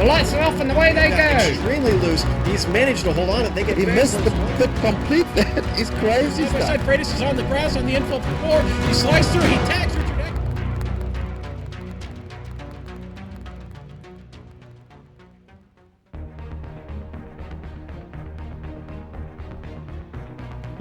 lights are off and away they go. Extremely loose. He's managed to hold on. He missed the complete. He's crazy. Side Freitas is on the grass on the infield for 4. He slides through. He tags Richard Eck.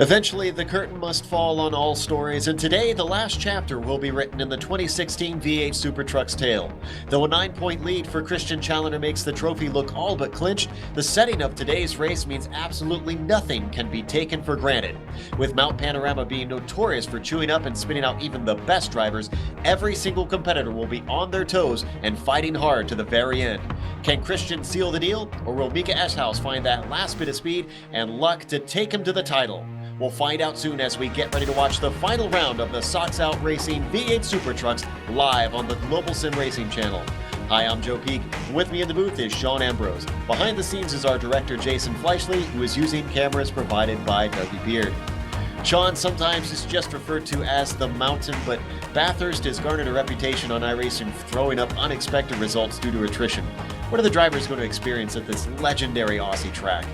Eventually, the curtain must fall on all stories, and today the last chapter will be written in the 2016 V8 Supertrucks tale. Though a 9-point lead for Christian Challoner makes the trophy look all but clinched, the setting of today's race means absolutely nothing can be taken for granted. With Mount Panorama being notorious for chewing up and spinning out even the best drivers, every single competitor will be on their toes and fighting hard to the very end. Can Christian seal the deal, or will Mika Eschhaus find that last bit of speed and luck to take him to the title? We'll find out soon as we get ready to watch the final round of the Socks Out Racing V8 Supertrucks live on the Global Sim Racing channel. Hi, I'm Joe Peak. With me in the booth is Sean Ambrose. Behind the scenes is our director Jason Fleishley, who is using cameras provided by Dougie Beard. Sean sometimes is just referred to as the Mountain, but Bathurst has garnered a reputation on iRacing for throwing up unexpected results due to attrition. What are the drivers going to experience at this legendary Aussie track?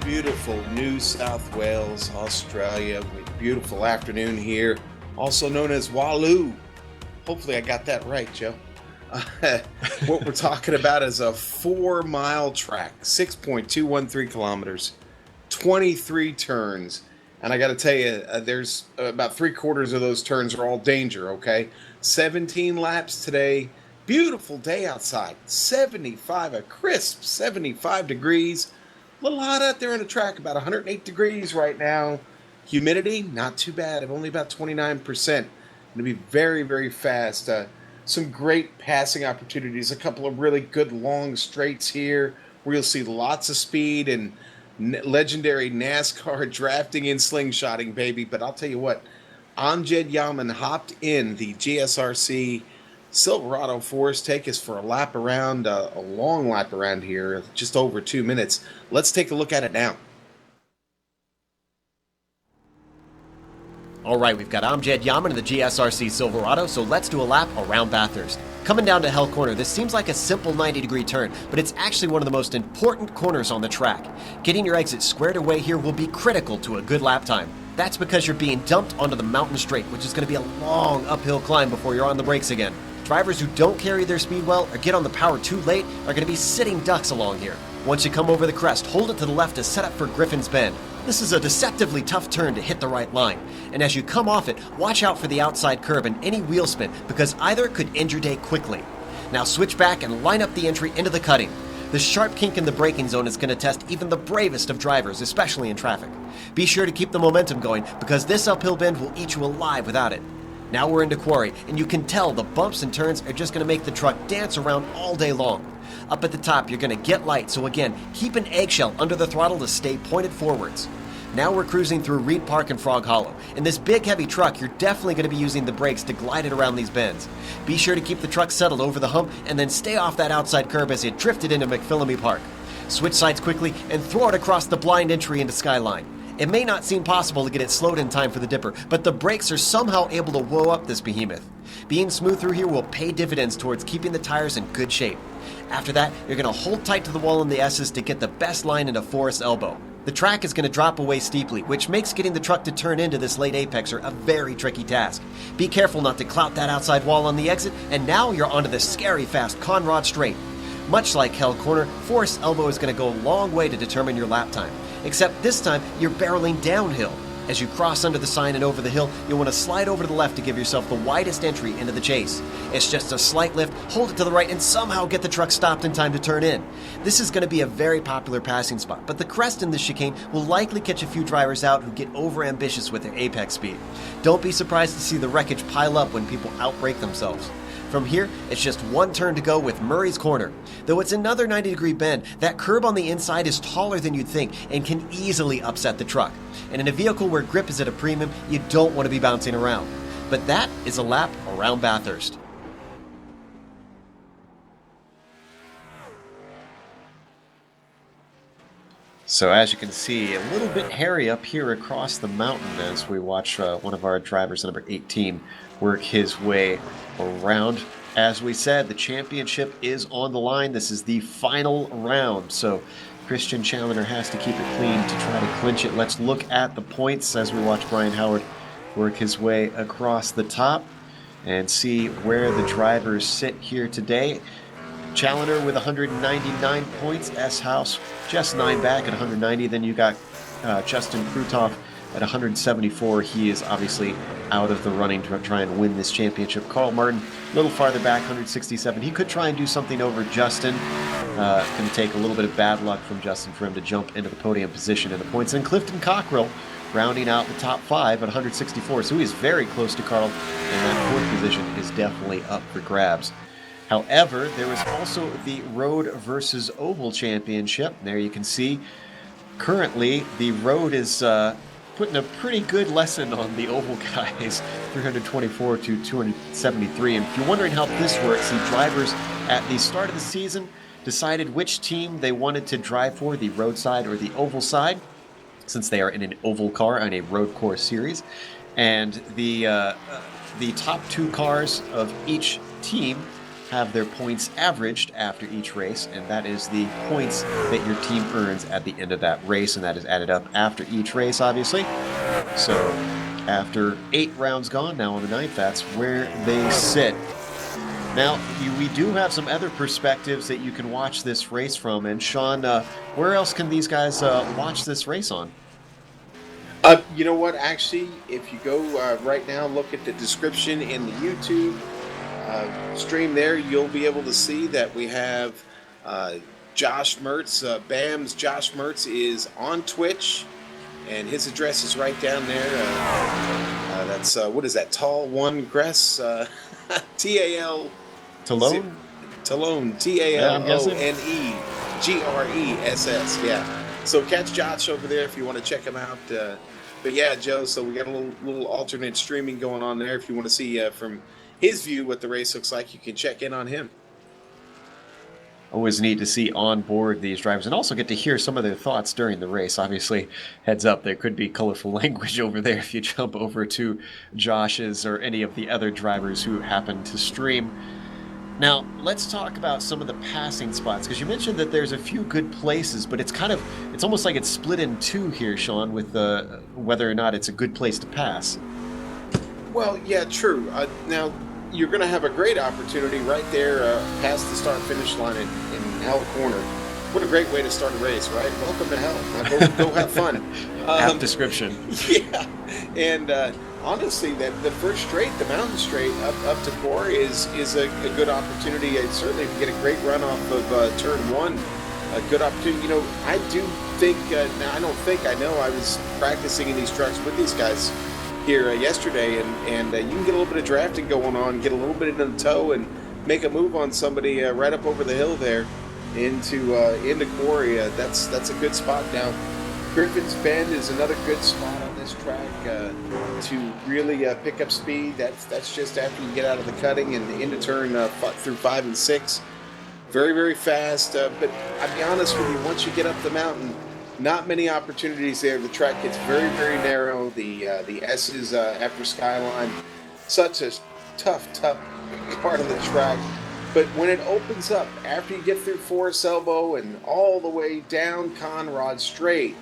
Beautiful New South Wales, Australia. Beautiful afternoon here, also known as Waloo. Hopefully I got that right, Joe. What we're talking about is a 4-mile track, 6.213 kilometers, 23 turns. And I got to tell you, there's about 3/4 of those turns are all danger, okay? 17 laps today. Beautiful day outside. 75, a crisp 75 degrees. A little hot out there on the track, about 108 degrees right now. Humidity, not too bad, only about 29%. Going to be very, very fast. Some great passing opportunities, a couple of really good long straights here where you'll see lots of speed and legendary NASCAR drafting and slingshotting, baby. But I'll tell you what, Amjad Yaman hopped in the GSRC Silverado for us. Take us for a lap around, a long lap around here, just over 2 minutes. Let's take a look at it now. All right, we've got Amjad Yaman in the GSRC Silverado, so let's do a lap around Bathurst. Coming down to Hell Corner, this seems like a simple 90-degree turn, but it's actually one of the most important corners on the track. Getting your exit squared away here will be critical to a good lap time. That's because you're being dumped onto the mountain straight, which is going to be a long uphill climb before you're on the brakes again. Drivers who don't carry their speed well or get on the power too late are going to be sitting ducks along here. Once you come over the crest, hold it to the left to set up for Griffin's Bend. This is a deceptively tough turn to hit the right line, and as you come off it, watch out for the outside curb and any wheel spin, because either could end your day quickly. Now switch back and line up the entry into the cutting. The sharp kink in the braking zone is going to test even the bravest of drivers, especially in traffic. Be sure to keep the momentum going, because this uphill bend will eat you alive without it. Now we're into Quarry, and you can tell the bumps and turns are just going to make the truck dance around all day long. Up at the top, you're going to get light, so again, keep an eggshell under the throttle to stay pointed forwards. Now we're cruising through Reed Park and Frog Hollow. In this big heavy truck, you're definitely going to be using the brakes to glide it around these bends. Be sure to keep the truck settled over the hump, and then stay off that outside curb as you drift it into McPhillamy Park. Switch sides quickly and throw it across the blind entry into Skyline. It may not seem possible to get it slowed in time for the dipper, but the brakes are somehow able to whoa up this behemoth. Being smooth through here will pay dividends towards keeping the tires in good shape. After that, you're going to hold tight to the wall in the S's to get the best line into Forest Elbow. The track is going to drop away steeply, which makes getting the truck to turn into this late apexer a very tricky task. Be careful not to clout that outside wall on the exit, and now you're onto the scary fast Conrod Straight. Much like Hell Corner, Forest Elbow is going to go a long way to determine your lap time. Except this time, you're barreling downhill. As you cross under the sign and over the hill, you'll want to slide over to the left to give yourself the widest entry into the chase. It's just a slight lift, hold it to the right, and somehow get the truck stopped in time to turn in. This is going to be a very popular passing spot, but the crest in this chicane will likely catch a few drivers out who get over-ambitious with their apex speed. Don't be surprised to see the wreckage pile up when people outbrake themselves. From here, it's just one turn to go with Murray's Corner. Though it's another 90-degree bend, that curb on the inside is taller than you'd think and can easily upset the truck. And in a vehicle where grip is at a premium, you don't want to be bouncing around. But that is a lap around Bathurst. So as you can see, a little bit hairy up here across the mountain as we watch one of our drivers, number 18, work his way around. As we said, the championship is on the line. This is the final round, so Christian Challenger has to keep it clean to try to clinch it. Let's look at the points as we watch Brian Howard work his way across the top and see where the drivers sit here today. Challenger with 199 points. S-House just 9 back at 190. Then you got Justin Krutoff at 174. He is obviously out of the running to try and win this championship. Carl Martin, a little farther back, 167. He could try and do something over Justin. Going to take a little bit of bad luck from Justin for him to jump into the podium position in the points. And Clifton Cockrell rounding out the top 5 at 164. So he is very close to Carl, and that 4th position is definitely up for grabs. However, there was also the Road versus Oval Championship. There you can see currently the Road is putting a pretty good lesson on the Oval guys, 324 to 273. And if you're wondering how this works, the drivers at the start of the season decided which team they wanted to drive for, the road side or the oval side, since they are in an oval car on a road course series. And the top 2 cars of each team have their points averaged after each race, and that is the points that your team earns at the end of that race, and that is added up after each race, obviously. So after 8 rounds gone, now on the 9th, that's where they sit. Now, we do have some other perspectives that you can watch this race from, and Sean, where else can these guys watch this race on? You know what? Actually, if you go right now, look at the description in the YouTube stream there, you'll be able to see that we have Josh Mertz. BAM's Josh Mertz is on Twitch, and his address is right down there. That's, what is that? Tall One Gress? T-A-L... Talone? Talone. T-A-L-O-N-E-G-R-E-S-S. Yeah. So catch Josh over there if you want to check him out. But yeah, Joe, so we got a little alternate streaming going on there. If you want to see from his view what the race looks like, you can check in on him. Always neat to see on board these drivers and also get to hear some of their thoughts during the race. Obviously, heads up, there could be colorful language over there if you jump over to Josh's or any of the other drivers who happen to stream. Now, let's talk about some of the passing spots, because you mentioned that there's a few good places, but it's almost like it's split in 2 here, Sean, with whether or not it's a good place to pass. Well, yeah, true. Now, you're going to have a great opportunity right there past the start-finish line in Hell Corner. What a great way to start a race, right? Welcome to hell. Now go have fun. Apt description. Yeah, and honestly, the first straight, the mountain straight up to Core is a good opportunity. Certainly, if you get a great run off of turn 1, a good opportunity. You know, I do think, now I don't think, I know I was practicing in these trucks with these guys here yesterday, and you can get a little bit of drafting going on, get a little bit into the toe, and make a move on somebody right up over the hill there into Quarry. That's a good spot. Now, Griffin's Bend is another good spot on this track to really pick up speed. That's just after you get out of the cutting and into turn through 5 and 6. Very, very fast. But I'll be honest with you, once you get up the mountain, not many opportunities there. The track gets very, very narrow. The S's after Skyline, such a tough part of the track. But when it opens up, after you get through Forest Elbow and all the way down Conrod Straight,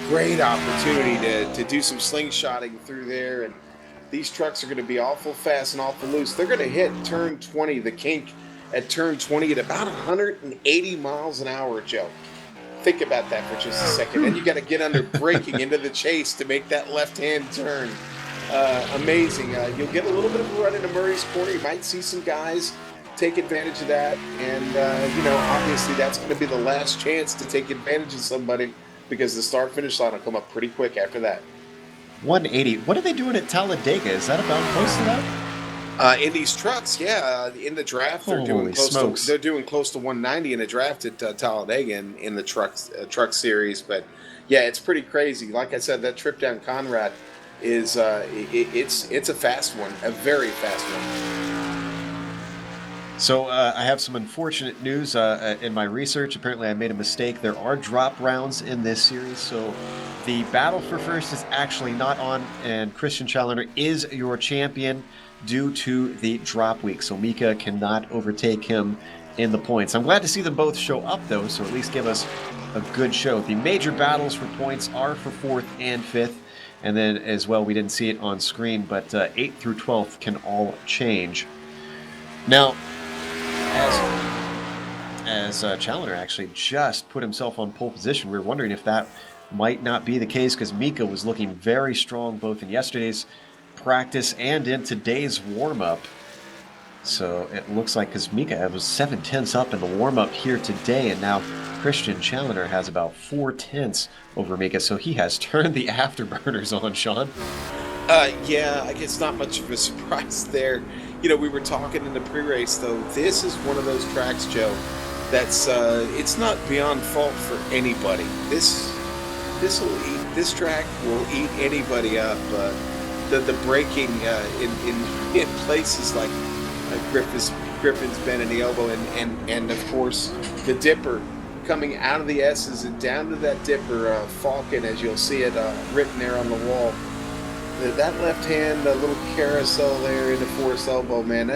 great opportunity to do some slingshotting through there. And these trucks are going to be awful fast and awful loose. They're going to hit turn 20, the kink at turn 20 at about 180 miles an hour, Joe. Think about that for just a second. Then you got to get under braking into the chase to make that left-hand turn. Amazing. You'll get a little bit of a run into Murray's Corner. You might see some guys take advantage of that. And, obviously that's going to be the last chance to take advantage of somebody because the start-finish line will come up pretty quick after that. 180. What are they doing at Talladega? Is that about close to that? In these trucks, yeah. In the draft, they're doing close to 190 in the draft at Talladega in the truck series. But yeah, it's pretty crazy. Like I said, that trip down Conrad is it's a fast one, a very fast one. So I have some unfortunate news in my research. Apparently, I made a mistake. There are drop rounds in this series, so the battle for first is actually not on, and Christian Challenger is your champion. due to the drop week, so Mika cannot overtake him in the points. I'm glad to see them both show up, though, so at least give us a good show. The major battles for points are for 4th and 5th, and then as well, we didn't see it on screen, but 8th through 12th can all change. Now, as Challenger actually just put himself on pole position, we were wondering if that might not be the case, because Mika was looking very strong both in yesterday's practice and in today's warm-up. So it looks like, because Mika was 7/10 up in the warm-up here today, and now Christian Challenger has about 4/10 over Mika, so he has turned the afterburners on, Sean. Yeah, I guess not much of a surprise there. You know, we were talking in the pre-race, though. This is one of those tracks, Joe, that's it's not beyond fault for anybody. This track will eat anybody up. The braking in places like Griffin's Bend and the elbow, and of course the dipper coming out of the S's and down to that dipper, Falcon, as you'll see it written there on the wall. That left hand, the little carousel there in the force elbow, man.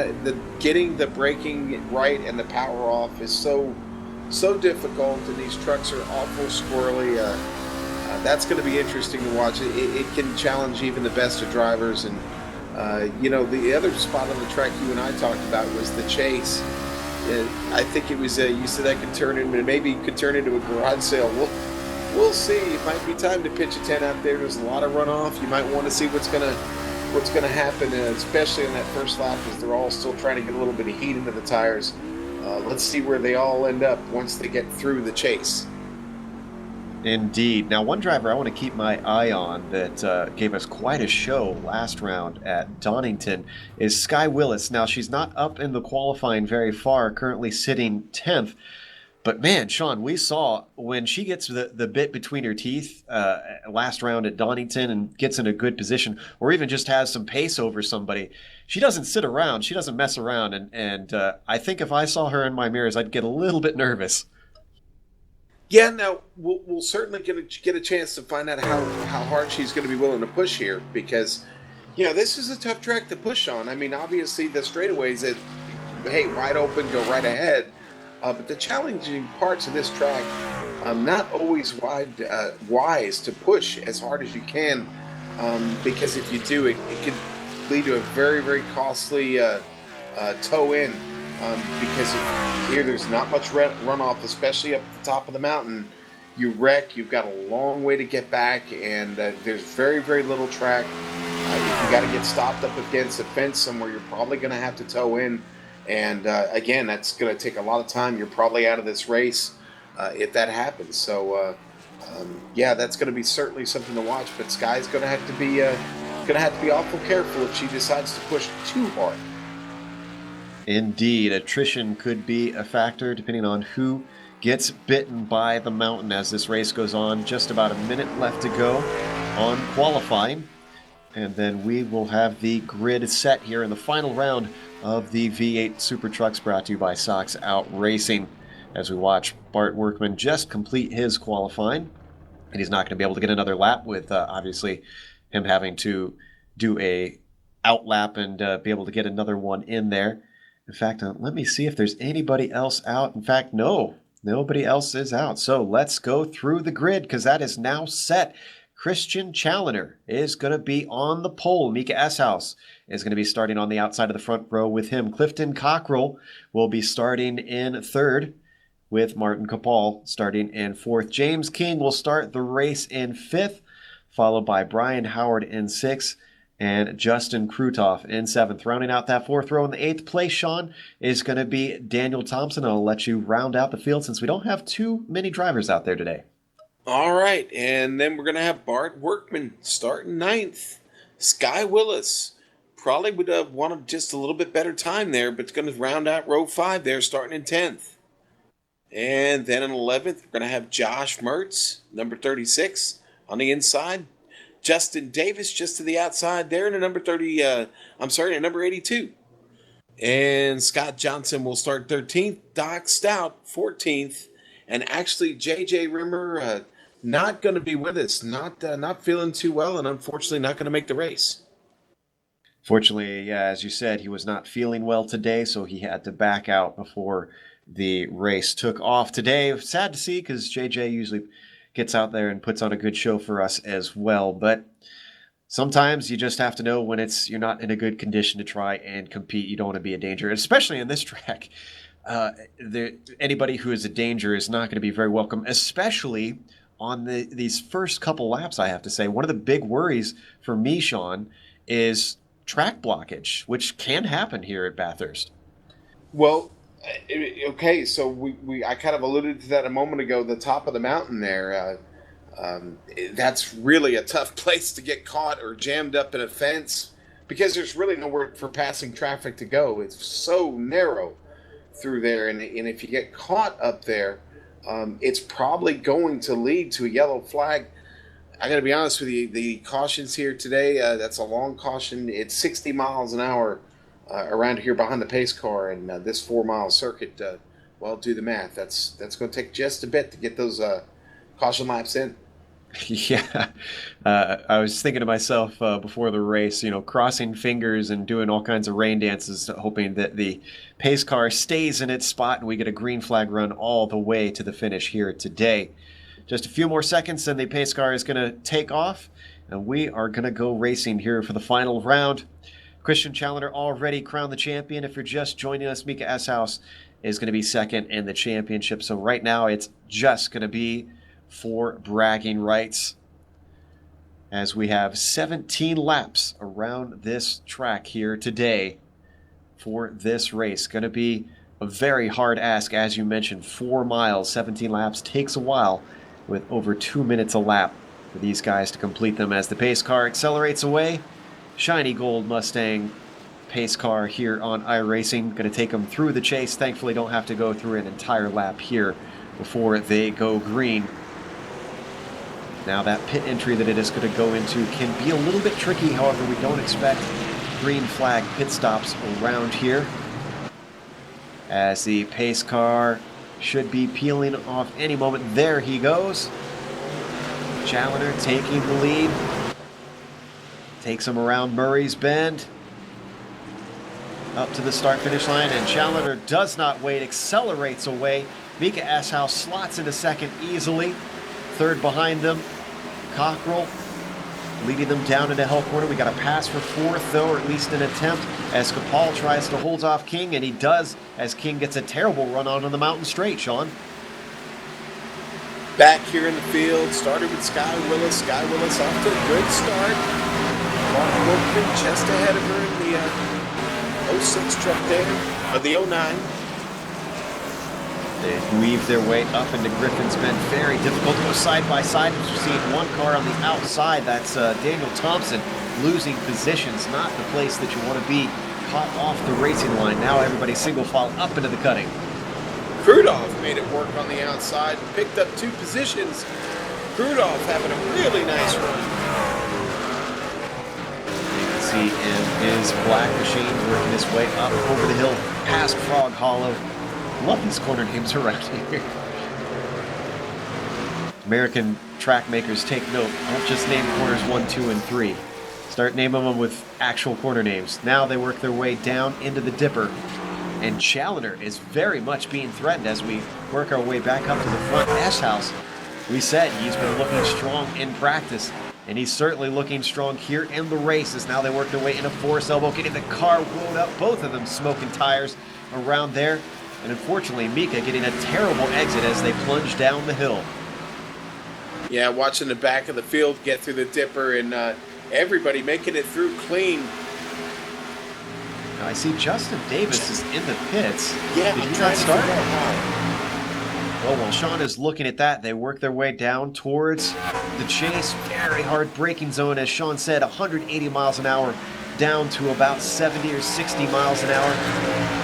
Getting the braking right and the power off is so difficult, and these trucks are awful squirrely. That's going to be interesting to watch. It can challenge even the best of drivers. And you know, the other spot on the track you and I talked about was the chase. I think it was you said that could turn into a garage sale. We'll see. It might be time to pitch a tent out there. There's a lot of runoff. You might want to see what's gonna happen, especially in that first lap, as they're all still trying to get a little bit of heat into the tires. Let's see where they all end up once they get through the chase. Indeed. Now, one driver I want to keep my eye on that gave us quite a show last round at Donington is Sky Willis. Now, she's not up in the qualifying very far, currently sitting 10th. But man, Sean, we saw when she gets the bit between her teeth last round at Donington and gets in a good position, or even just has some pace over somebody, she doesn't sit around. She doesn't mess around. And I think if I saw her in my mirrors, I'd get a little bit nervous. Yeah, now we'll certainly get a chance to find out how hard she's going to be willing to push here, because you know this is a tough track to push on. I mean, obviously the straightaways that wide open, go right ahead, but the challenging parts of this track, not always wise to push as hard as you can, because if you do, it can lead to a very, very costly toe in. Because here there's not much runoff, especially up at the top of the mountain. You wreck, you've got a long way to get back, and there's very, very little track. If you got to get stopped up against a fence somewhere, you're probably going to have to toe in. And again, that's going to take a lot of time. You're probably out of this race if that happens. So, yeah, that's going to be certainly something to watch. But Sky's going to have to be awful careful if she decides to push too hard. Indeed, attrition could be a factor depending on who gets bitten by the mountain as this race goes on. Just about a minute left to go on qualifying, and then we will have the grid set here in the final round of the V8 Supertrucks, brought to you by Sox Out Racing, as we watch Bart Workman just complete his qualifying, and he's not going to be able to get another lap with obviously him having to do a outlap and be able to get another one in there. In fact, let me see if there's anybody else out. In fact, no, nobody else is out. So let's go through the grid, because that is now set. Christian Challenger is going to be on the pole. Mika Eshouse is going to be starting on the outside of the front row with him. Clifton Cockrell will be starting in third, with Martin Capal starting in fourth. James King will start the race in fifth, followed by Brian Howard in sixth, and Justin Krutoff in seventh. Rounding out that fourth row in the eighth place, Sean, is going to be Daniel Thompson. I'll let you round out the field since we don't have too many drivers out there today. All right, and then we're going to have Bart Workman starting ninth. Sky Willis probably would have wanted just a little bit better time there, but it's going to round out row 5 there, starting in 10th. And then in 11th, we're going to have Josh Mertz, number 36, on the inside. Justin Davis just to the outside there in a number 82. And Scott Johnson will start 13th. Doc Stout 14th. And actually, J.J. Rimmer not going to be with us. Not feeling too well, and unfortunately not going to make the race. Fortunately, yeah, as you said, he was not feeling well today, so he had to back out before the race took off today. Sad to see because JJ usually gets out there and puts on a good show for us as well. But sometimes you just have to know when you're not in a good condition to try and compete. You don't want to be a danger, especially in this track. Anybody who is a danger is not going to be very welcome, especially on these first couple laps, I have to say. One of the big worries for me, Sean, is track blockage, which can happen here at Bathurst. Well, okay, so I kind of alluded to that a moment ago. The top of the mountain there, that's really a tough place to get caught or jammed up in a fence because there's really nowhere for passing traffic to go. It's so narrow through there, and if you get caught up there, it's probably going to lead to a yellow flag. I got to be honest with you, the cautions here today, that's a long caution. It's 60 miles an hour around here behind the pace car, and this 4-mile circuit, well, do the math. That's going to take just a bit to get those caution laps in. Yeah, I was thinking to myself before the race, crossing fingers and doing all kinds of rain dances, hoping that the pace car stays in its spot and we get a green flag run all the way to the finish here today. Just a few more seconds and the pace car is going to take off, and we are going to go racing here for the final round. Christian Challenger already crowned the champion. If you're just joining us, Mika Eshouse is going to be second in the championship. So right now it's just going to be for bragging rights, as we have 17 laps around this track here today for this race. Going to be a very hard ask, as you mentioned. 4 miles, 17 laps takes a while, with over 2 minutes a lap for these guys to complete them as the pace car accelerates away. Shiny gold Mustang pace car here on iRacing, going to take them through the chase. Thankfully don't have to go through an entire lap here before they go green. Now that pit entry that it is going to go into can be a little bit tricky. However, we don't expect green flag pit stops around here, as the pace car should be peeling off any moment. There he goes. Challenger taking the lead. Takes him around Murray's Bend. Up to the start-finish line, and Challenger does not wait, accelerates away. Mika Eshouse slots into second easily. Third behind them, Cockrell leading them down into Hell Corner. We got a pass for fourth, though, or at least an attempt, as Capal tries to hold off King, and he does, as King gets a terrible run on the mountain straight, Sean. Back here in the field, started with Sky Willis. Sky Willis off to a good start. Mark Wilkin just ahead of her in the 06 truck there, or the 09. They weave their way up into Griffin's Bend. Very difficult to go side by side. We're seeing one car on the outside. That's Daniel Thompson losing positions. Not the place that you want to be, caught off the racing line. Now everybody single file up into the cutting. Krudolph made it work on the outside and picked up 2 positions. Krudolph having a really nice run. You can see in his black machine working his way up over the hill past Frog Hollow. Love these corner names around here. American track makers, take note. Don't just name corners 1, 2, and 3. Start naming them with actual corner names. Now they work their way down into the Dipper. And Challenger is very much being threatened as we work our way back up to the front. Eshouse, we said he's been looking strong in practice, and he's certainly looking strong here in the race as now they work their way into Forest Elbow, getting the car rolled up, both of them smoking tires around there. And unfortunately, Mika getting a terrible exit as they plunge down the hill. Yeah, watching the back of the field get through the Dipper, and everybody making it through clean. Now I see Justin Davis is in the pits. Yeah, did he not start? Well, while Sean is looking at that, they work their way down towards the chase. Very hard braking zone, as Sean said, 180 miles an hour down to about 70 or 60 miles an hour.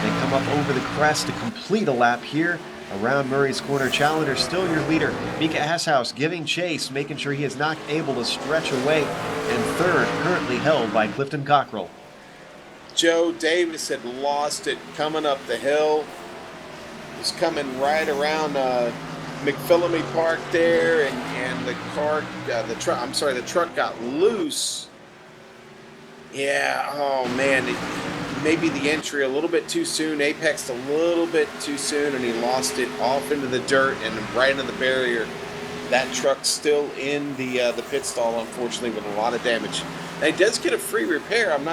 They come up over the crest to complete a lap here around Murray's Corner. Challenger still your leader. Mika Eshouse giving chase, making sure he is not able to stretch away. And third, currently held by Clifton Cockrell. Joe Davis had lost it coming up the hill. Was coming right around McPhillamy Park there, and the truck got loose Yeah, oh man, maybe the entry a little bit too soon, apexed a little bit too soon, and he lost it off into the dirt and right into the barrier. That truck's still in the pit stall, unfortunately, with a lot of damage. Now, he does get a free repair. I'm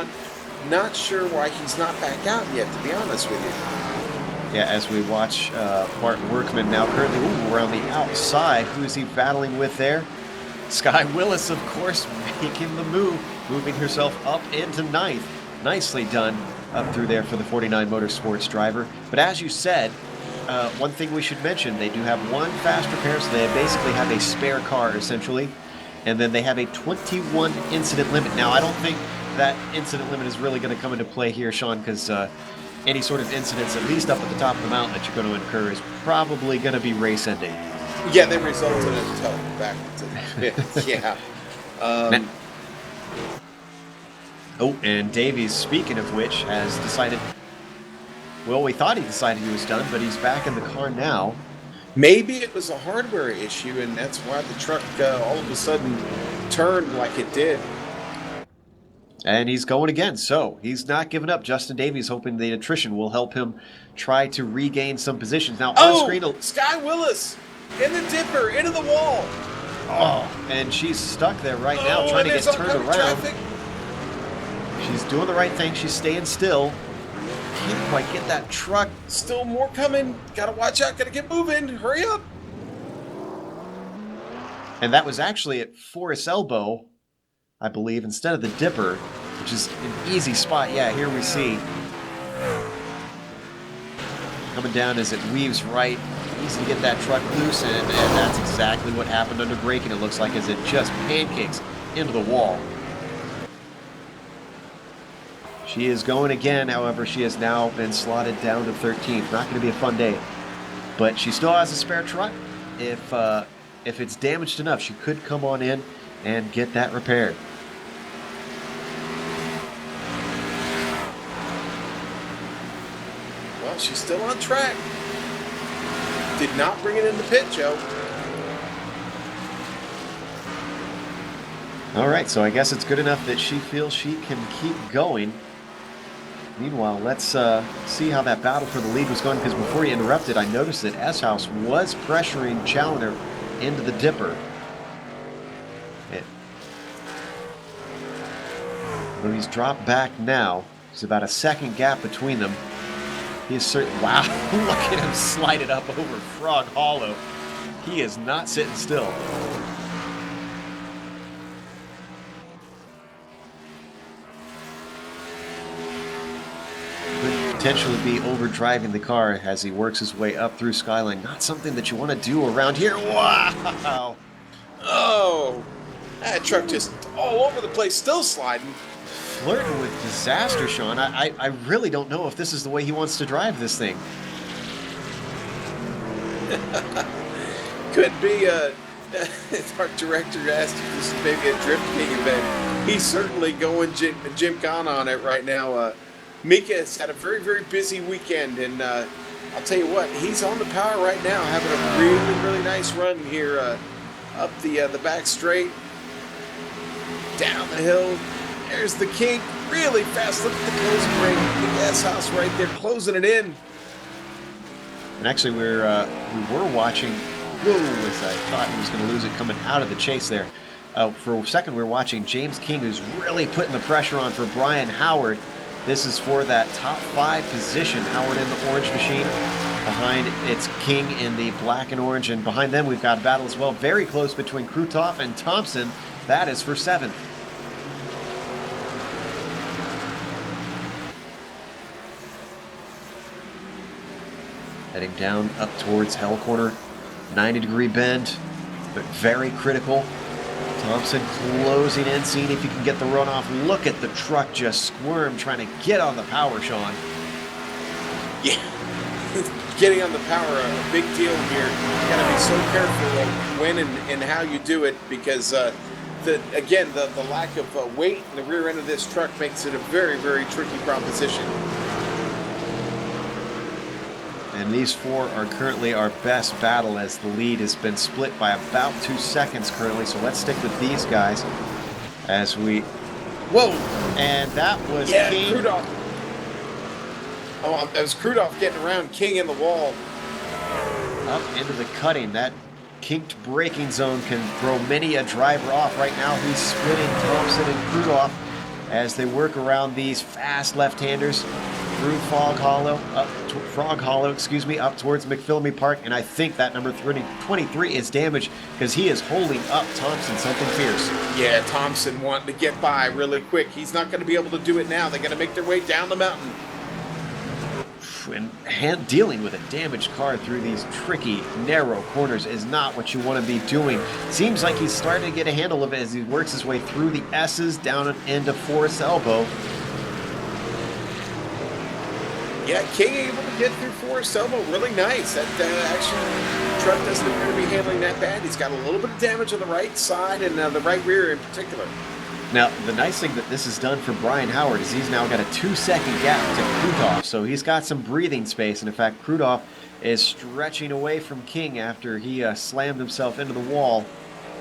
not sure why he's not back out yet, to be honest with you. Yeah, as we watch Martin Workman now currently we're on the outside. Who is he battling with there? Sky Willis, of course, making the move, moving herself up into ninth. Nicely done up through there for the 49 Motorsports driver. But as you said, one thing we should mention, they do have one fast repair, so they basically have a spare car, essentially. And then they have a 21 incident limit. Now, I don't think that incident limit is really going to come into play here, Sean, because any sort of incidents, at least up at the top of the mountain, that you're going to incur is probably going to be race ending. Yeah, they resulted in a tow back to the pit. Yeah. Oh, and Davies, speaking of which, has decided... Well, we thought he decided he was done, but he's back in the car now. Maybe it was a hardware issue, and that's why the truck all of a sudden turned like it did. And he's going again, so he's not giving up. Justin Davies hoping the attrition will help him try to regain some positions. Now, on screen... Sky Willis in the dipper, into the wall. Oh, and she's stuck there right now trying to get turned around. Traffic. She's doing the right thing. She's staying still. Can't quite get that truck. Still more coming. Gotta watch out. Gotta get moving. Hurry up. And that was actually at Forest Elbow, I believe, instead of the dipper, which is an easy spot. Yeah, here we see. Coming down as it weaves right. Easy to get that truck loose, and that's exactly what happened under braking, it looks like, as it just pancakes into the wall. She is going again, however, she has now been slotted down to 13th. Not going to be a fun day. But she still has a spare truck. If it's damaged enough, she could come on in and get that repaired. Well, she's still on track. Did not bring it in the pit, Joe. All right, so I guess it's good enough that she feels she can keep going. Meanwhile, let's see how that battle for the lead was going, because before he interrupted, I noticed that S-House was pressuring Challoner into the dipper. Though he's dropped back now, there's about a second gap between them. He is certain. Wow, look at him slide it up over Frog Hollow. He is not sitting still. Could potentially be overdriving the car as he works his way up through Skyline. Not something that you want to do around here. Wow! Oh, that truck just all over the place, still sliding. Flirting with disaster, Sean. I really don't know if this is the way he wants to drive this thing. Could be our director asked if this is maybe a Drift King event. He's certainly going Jim Khan on it right now. Mika has had a very, very busy weekend, and I'll tell you what, he's on the power right now, having a really, really nice run here up the back straight, down the hill. There's the kink, really fast. Look at the closing rate. The S-House right there, closing it in. And actually, we were watching. Whoa! As I thought he was going to lose it coming out of the chase there. For a second, we were watching James King, who's really putting the pressure on for Brian Howard. This is for that top 5 position. Howard in the orange machine. Behind, it's King in the black and orange. And behind them, we've got a battle as well. Very close between Krutoff and Thompson. That is for 7th. Heading down up towards Hell Corner. 90-degree bend, but very critical. Thompson closing in, seeing if he can get the runoff. Look at the truck just squirm, trying to get on the power, Sean. Yeah, getting on the power, a big deal here. You gotta be so careful of when and how you do it, because the lack of weight in the rear end of this truck makes it a very, very tricky proposition. And these 4 are currently our best battle, as the lead has been split by about 2 seconds currently. So let's stick with these guys as we Whoa! And that was Yeah, King. Krudoff. Oh, that was Krudoff getting around King in the wall. Up into the cutting. That kinked braking zone can throw many a driver off. Right now, he's splitting Thompson and Krudoff as they work around these fast left-handers through Frog Hollow, up towards McPhillamy Park. And I think that number 23 is damaged because he is holding up Thompson something fierce. Yeah, Thompson wanting to get by really quick. He's not going to be able to do it now. They're going to make their way down the mountain. And dealing with a damaged car through these tricky, narrow corners is not what you want to be doing. Seems like he's starting to get a handle of it as he works his way through the S's down and into Forest Elbow. Yeah, King able to get through Forest Elbow. Really nice. That actually truck doesn't appear to be handling that bad. He's got a little bit of damage on the right side and the right rear in particular. Now, the nice thing that this has done for Brian Howard is he's now got a 2-second gap to Krudoff, so he's got some breathing space. And in fact, Krudoff is stretching away from King after he slammed himself into the wall.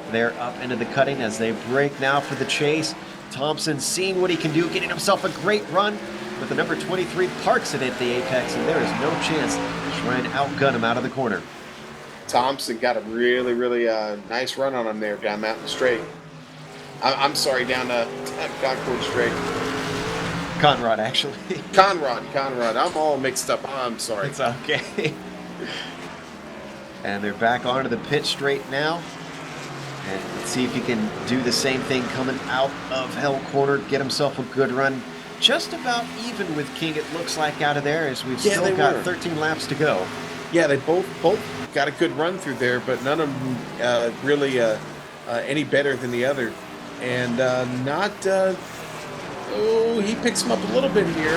They're up into the cutting as they break now for the chase. Thompson seeing what he can do, getting himself a great run, but the number 23 parks it at the apex, and there is no chance to try and outgun him out of the corner. Thompson got a really, really nice run on him there down Mountain Straight. I'm sorry, down Concord Straight. Conrad, actually. Conrad. I'm all mixed up. I'm sorry. It's okay. And they're back onto the pit straight now. And let's see if he can do the same thing coming out of Hell Corner, get himself a good run. Just about even with King, it looks like, out of there, as we've still got 13 laps to go. Yeah, they both got a good run through there, but none of them really any better than the other. And he picks him up a little bit here.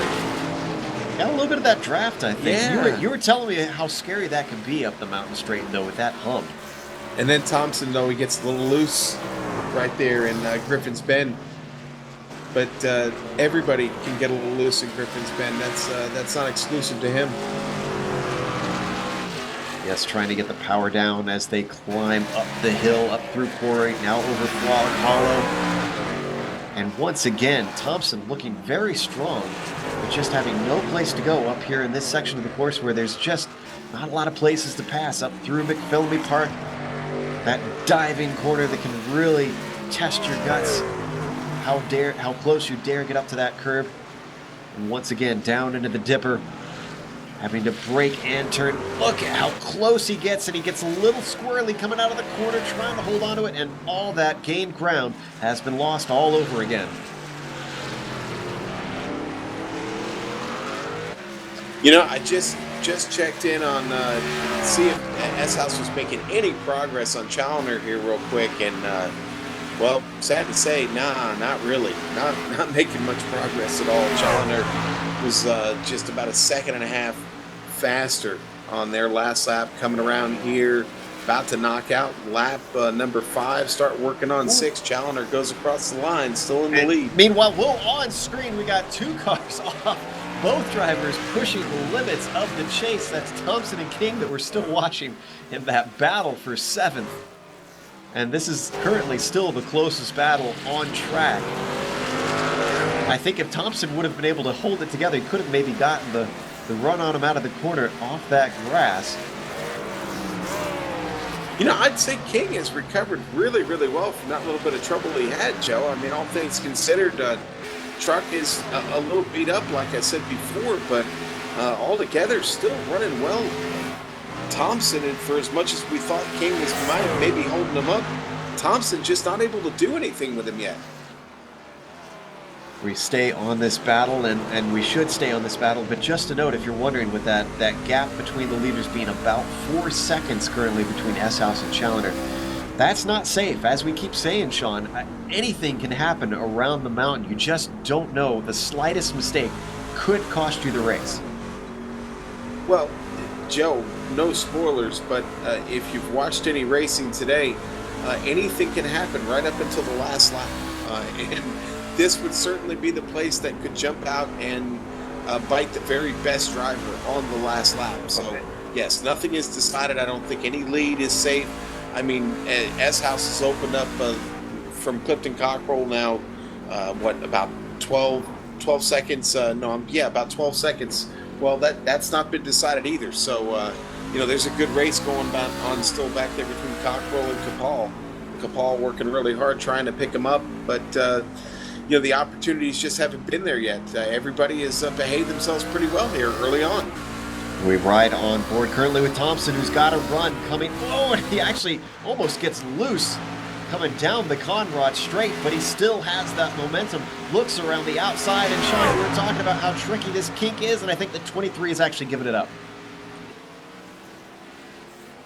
Got a little bit of that draft, I think. Yeah. You were telling me how scary that could be up the mountain straight, though, with that hump. And then Thompson, though, he gets a little loose right there in Griffin's Bend. But everybody can get a little loose in Griffin's Bend. That's not exclusive to him. Yes, trying to get the power down as they climb up the hill, up through Quarry, now over Frog Hollow. And once again, Thompson looking very strong, but just having no place to go up here in this section of the course where there's just not a lot of places to pass up through McPhillamy Park. That diving corner that can really test your guts. How close you dare get up to that curb. And once again, down into the dipper. Having to brake and turn. Look at how close he gets, and he gets a little squirrely coming out of the corner, trying to hold on to it, and all that gained ground has been lost all over again. You know, I just checked in on see if S-House was making any progress on Challoner here real quick, and well, sad to say, nah, not really. Not making much progress at all. Challoner was just about a second and a half faster on their last lap, coming around here, about to knock out lap number 5, start working on 6. Challoner goes across the line, still in the lead. Meanwhile, on screen, we got 2 cars off. Both drivers pushing the limits of the chase. That's Thompson and King that we're still watching in that battle for 7th. And this is currently still the closest battle on track. I think if Thompson would have been able to hold it together, he could have maybe gotten the run on him out of the corner off that grass. You know, I'd say King has recovered really, really well from that little bit of trouble he had, Joe. I mean, all things considered, truck is a little beat up, like I said before, but altogether still running well. Thompson, and for as much as we thought King was maybe holding him up, Thompson just not able to do anything with him yet. We stay on this battle, and we should stay on this battle, but just a note, if you're wondering, with that gap between the leaders being about 4 seconds currently between S-House and Challoner, that's not safe. As we keep saying, Sean, anything can happen around the mountain. You just don't know. The slightest mistake could cost you the race. Well, Joe, no spoilers, but if you've watched any racing today, anything can happen right up until the last lap. And this would certainly be the place that could jump out and bite the very best driver on the last lap. So, yes, nothing is decided. I don't think any lead is safe. I mean, S-House has opened up from Clifton Cockrell now about 12 seconds. About 12 seconds. Well, that's not been decided either. So, there's a good race going on still back there between Cockrell and Kapal. Kapal working really hard trying to pick him up, but the opportunities just haven't been there yet. Everybody has behaved themselves pretty well here early on. We ride on board currently with Thompson, who's got a run coming. Oh, and he actually almost gets loose coming down the Conrod straight, but he still has that momentum. Looks around the outside, and Sean, we were talking about how tricky this kink is, and I think the 23 is actually giving it up.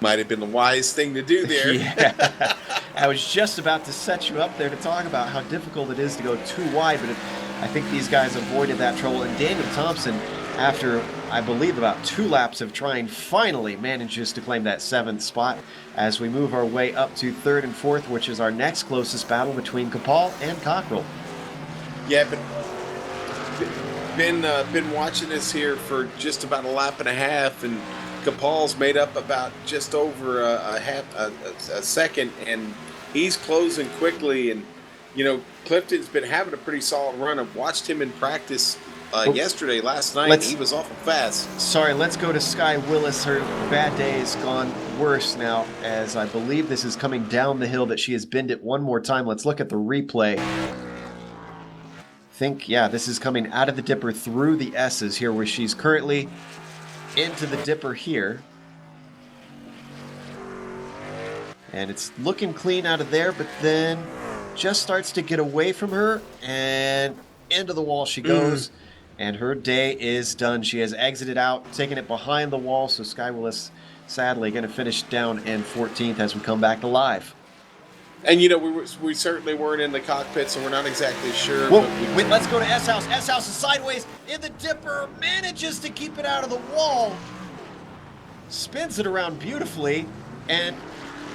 Might have been the wise thing to do there. Yeah. I was just about to set you up there to talk about how difficult it is to go too wide, but I think these guys avoided that trouble. And Daniel Thompson, after, I believe, about 2 laps of trying, finally manages to claim that 7th spot as we move our way up to 3rd and 4th, which is our next closest battle between Kapal and Cockrell. Yeah, but been watching this here for just about a lap and a half, and Kapal's made up about just over a second, and he's closing quickly. And Clifton's been having a pretty solid run. I've watched him in practice yesterday, last night. He was awful fast. Sorry, let's go to Sky Willis. Her bad day has gone worse now, as I believe this is coming down the hill that she has binned it one more time. Let's look at the replay. This is coming out of the dipper through the S's here, where she's currently into the dipper here. And it's looking clean out of there, but then just starts to get away from her, and into the wall she goes. And her day is done. She has exited out, taking it behind the wall, so Sky Willis sadly going to finish down in 14th as we come back to live. And we certainly weren't in the cockpit, so we're not exactly sure. Wait, let's go to S-House. S-House is sideways in the dipper, manages to keep it out of the wall, spins it around beautifully, and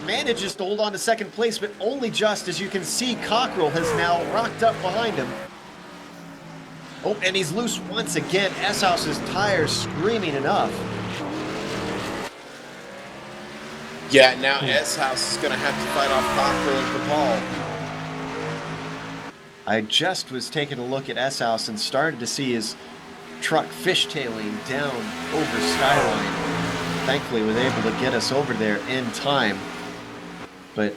manages to hold on to 2nd place, but only just, as you can see, Cockrell has now rocked up behind him. Oh, and he's loose once again. S-House's tires screaming enough. Yeah, now S-House is going to have to fight off Cockrell and Kapal. I just was taking a look at S-House and started to see his truck fishtailing down over Skyline. Thankfully, was able to get us over there in time. But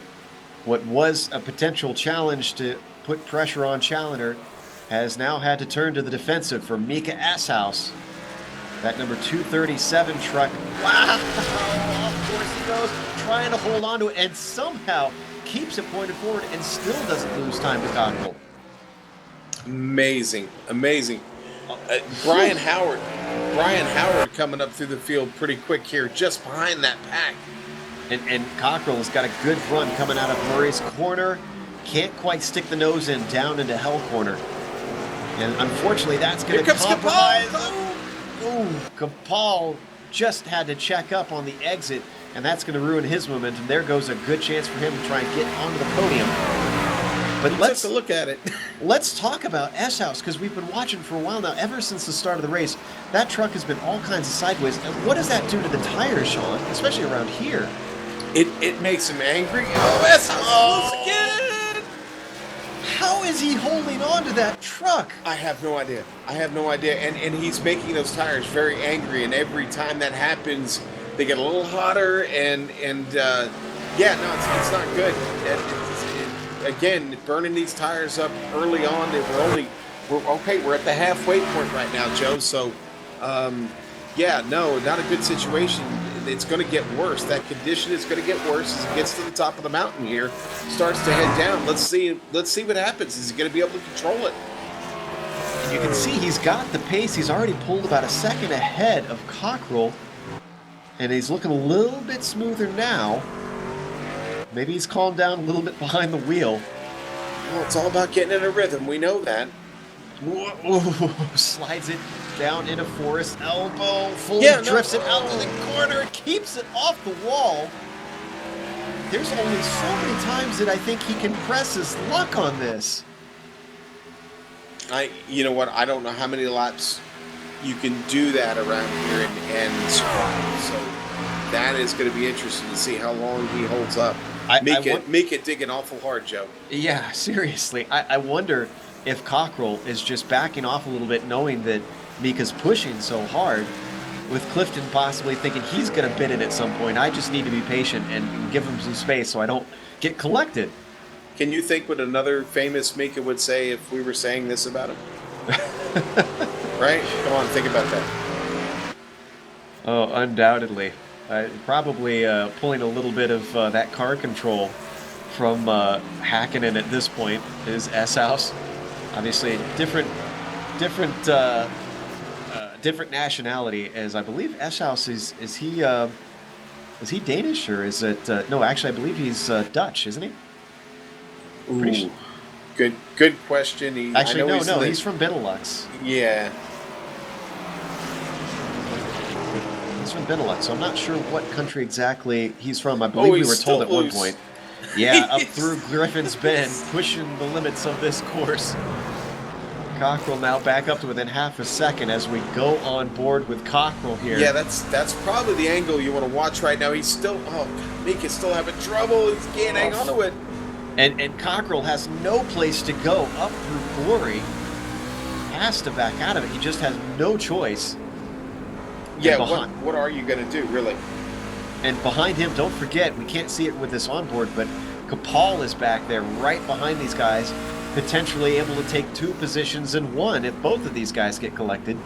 what was a potential challenge to put pressure on Challenger has now had to turn to the defensive for Mika S-House. That number 237 truck, wow, of course he goes, trying to hold on to it, and somehow keeps it pointed forward and still doesn't lose time to Cockrell. Amazing. Brian Howard coming up through the field pretty quick here, just behind that pack. And Cockrell has got a good run coming out of Murray's corner. Can't quite stick the nose in down into Hell corner. And unfortunately, that's going to compromise. Ooh, Kapal just had to check up on the exit, and that's going to ruin his momentum. There goes a good chance for him to try and get onto the podium. But let's take a look at it. Let's talk about S-House, because we've been watching for a while now. Ever since the start of the race, that truck has been all kinds of sideways. And what does that do to the tires, Sean, especially around here? It makes him angry. Oh, S-House again! How is he holding on to that truck? I have no idea. And he's making those tires very angry, and every time that happens, they get a little hotter, it's not good. Again, burning these tires up early on. We're at the halfway point right now, Joe. So, not a good situation. It's going to get worse. That condition is going to get worse as it gets to the top of the mountain here. Starts to head down. Let's see what happens. Is he going to be able to control it? And you can see he's got the pace. He's already pulled about a second ahead of Cockrell, and he's looking a little bit smoother now. Maybe he's calmed down a little bit behind the wheel. Well, it's all about getting in a rhythm. We know that. Whoa, slides it down into Forrest's elbow, drifts it out to the corner, keeps it off the wall. There's only so many times that I think he can press his luck on this. You know what? I don't know how many laps you can do that around here and survive. So that is going to be interesting to see how long he holds up. Mika digging awful hard, Joe. Yeah, seriously. I wonder if Cockrell is just backing off a little bit, knowing that Mika's pushing so hard, with Clifton possibly thinking he's going to bid it at some point. I just need to be patient and give him some space so I don't get collected. Can you think what another famous Mika would say if we were saying this about him? Right? Come on, think about that. Oh, undoubtedly. Probably pulling a little bit of that car control from Hakkinen at this point is S-House. Obviously, different nationality, as I believe S-House is he Danish or is it no, actually I believe he's Dutch, isn't he? Ooh, good question. Actually, no, he's from Benelux. Yeah. He's from Benelux, so I'm not sure what country exactly he's from. I believe we were told at one point. Yeah, up through Griffin's Bend, pushing the limits of this course. Cockrell now back up to within half a second as we go on board with Cockrell here. Yeah, that's probably the angle you want to watch right now. He's still, Mika's still having trouble. He can't hang on to it. And Cockrell has no place to go up through Glory. Has to back out of it. He just has no choice. Yeah, what are you going to do, really? And behind him, don't forget, we can't see it with this onboard, but Kapal is back there right behind these guys, potentially able to take 2 positions in 1 if both of these guys get collected.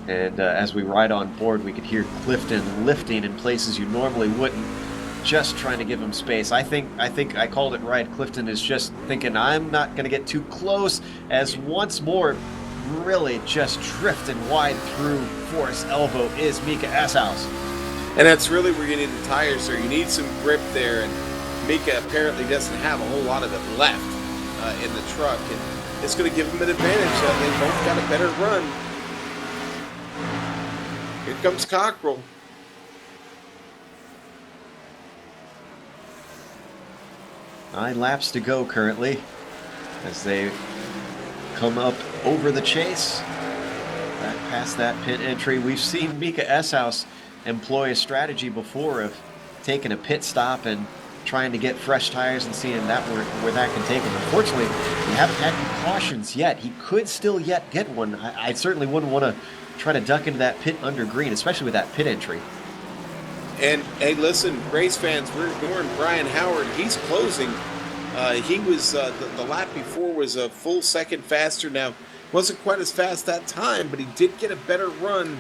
And as we ride on board, we could hear Clifton lifting in places you normally wouldn't, just trying to give him space. I think I called it right. Clifton is just thinking, I'm not going to get too close, as once more, really just drifting wide through Forest Elbow is Mika S-House. And that's really where you need the tires, sir. You need some grip there, and Mika apparently doesn't have a whole lot of it left in the truck, and it's going to give him an advantage. They both got a better run. Here comes Cockrell. 9 laps to go currently as they come up over the chase. Back past that pit entry. We've seen Mika S-House employ a strategy before of taking a pit stop and trying to get fresh tires and seeing that where that can take him. Unfortunately, we haven't had any cautions yet. He could still yet get one. I certainly wouldn't want to try to duck into that pit under green, especially with that pit entry. And hey, listen, race fans, we're ignoring Brian Howard. He's closing. He was the lap before was a full second faster. Now, wasn't quite as fast that time, but he did get a better run.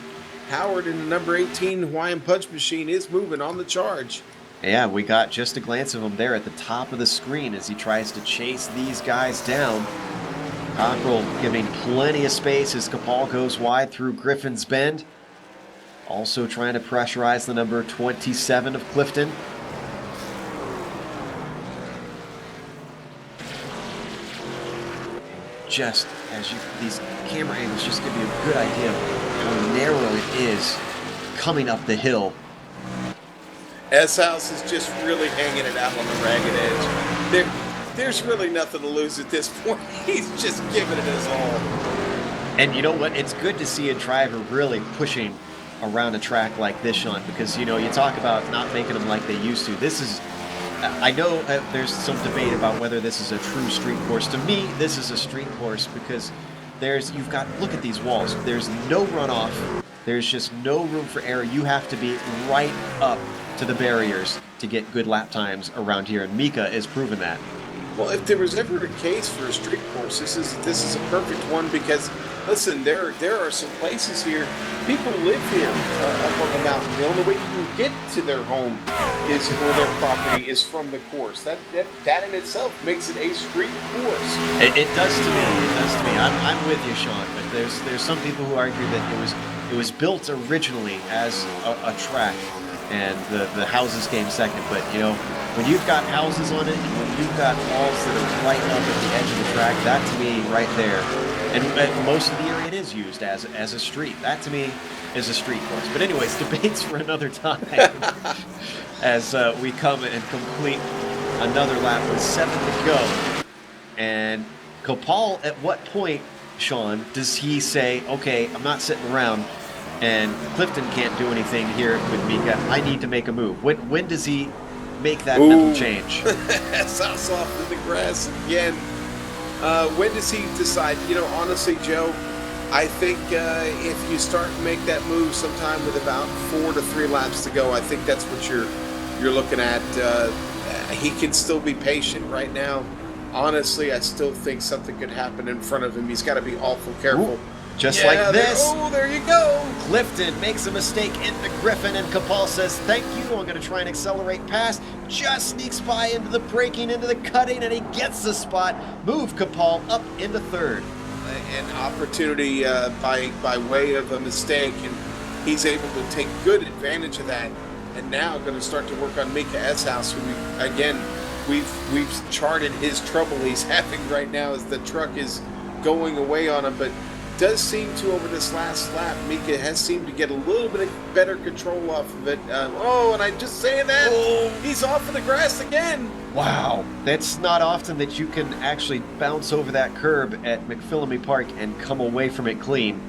Howard in the number 18 Hawaiian Punch Machine is moving on the charge. Yeah, we got just a glance of him there at the top of the screen as he tries to chase these guys down. Cockrell giving plenty of space as Kapal goes wide through Griffin's Bend. Also trying to pressurize the number 27 of Clifton. Just as these camera angles just give you a good idea of how narrow it is coming up the hill. S-House is just really hanging it out on the ragged edge. There's really nothing to lose at this point. He's just giving it his all. And you know what? It's good to see a driver really pushing around a track like this, Sean, because, you know, you talk about not making them like they used to. This is, I know there's some debate about whether this is a true street course. To me, this is a street course because you've got, look at these walls. There's no runoff. There's just no room for error. You have to be right up to the barriers to get good lap times around here, and Mika is proving that. Well, if there was ever a case for a street course, this is a perfect one because, listen, there are some places here. People live here up on the mountain. The only way you can get to their home is or their property is from the course. That in itself makes it a street course. It does to me. It does to me. I'm with you, Sean. But there's some people who argue that it was built originally as a track, and the houses came second. But you know, when you've got houses on it, and when you've got walls that are right up at the edge of the track, that to me right there, and most of the year it is used as a street. That to me is a street course. But anyways, debates for another time. As we come and complete another lap with 7 to go. And Kapal, at what point, Sean, does he say, okay, I'm not sitting around and Clifton can't do anything here with Mika, I need to make a move? When does he make that mental change. Sauce off in the grass again. When does he decide? You know, honestly, Joe, I think if you start to make that move sometime with about 4 to 3 laps to go, I think that's what you're looking at. He can still be patient right now. Honestly, I still think something could happen in front of him. He's got to be awful careful. Ooh, just like this. There you go. Clifton makes a mistake into Griffin, and Capal says, thank you, I'm going to try and accelerate past. Just sneaks by into the braking, into the cutting, and he gets the spot. Move Capal up into third. An opportunity by way of a mistake, and he's able to take good advantage of that. And now going to start to work on Mika Eshouse, who we've charted his trouble he's having right now as the truck is going away on him, but does seem to, over this last lap, Mika has seemed to get a little bit of better control off of it. And I'm just saying that, he's off of the grass again. Wow, that's not often that you can actually bounce over that curb at McPhillamy Park and come away from it clean.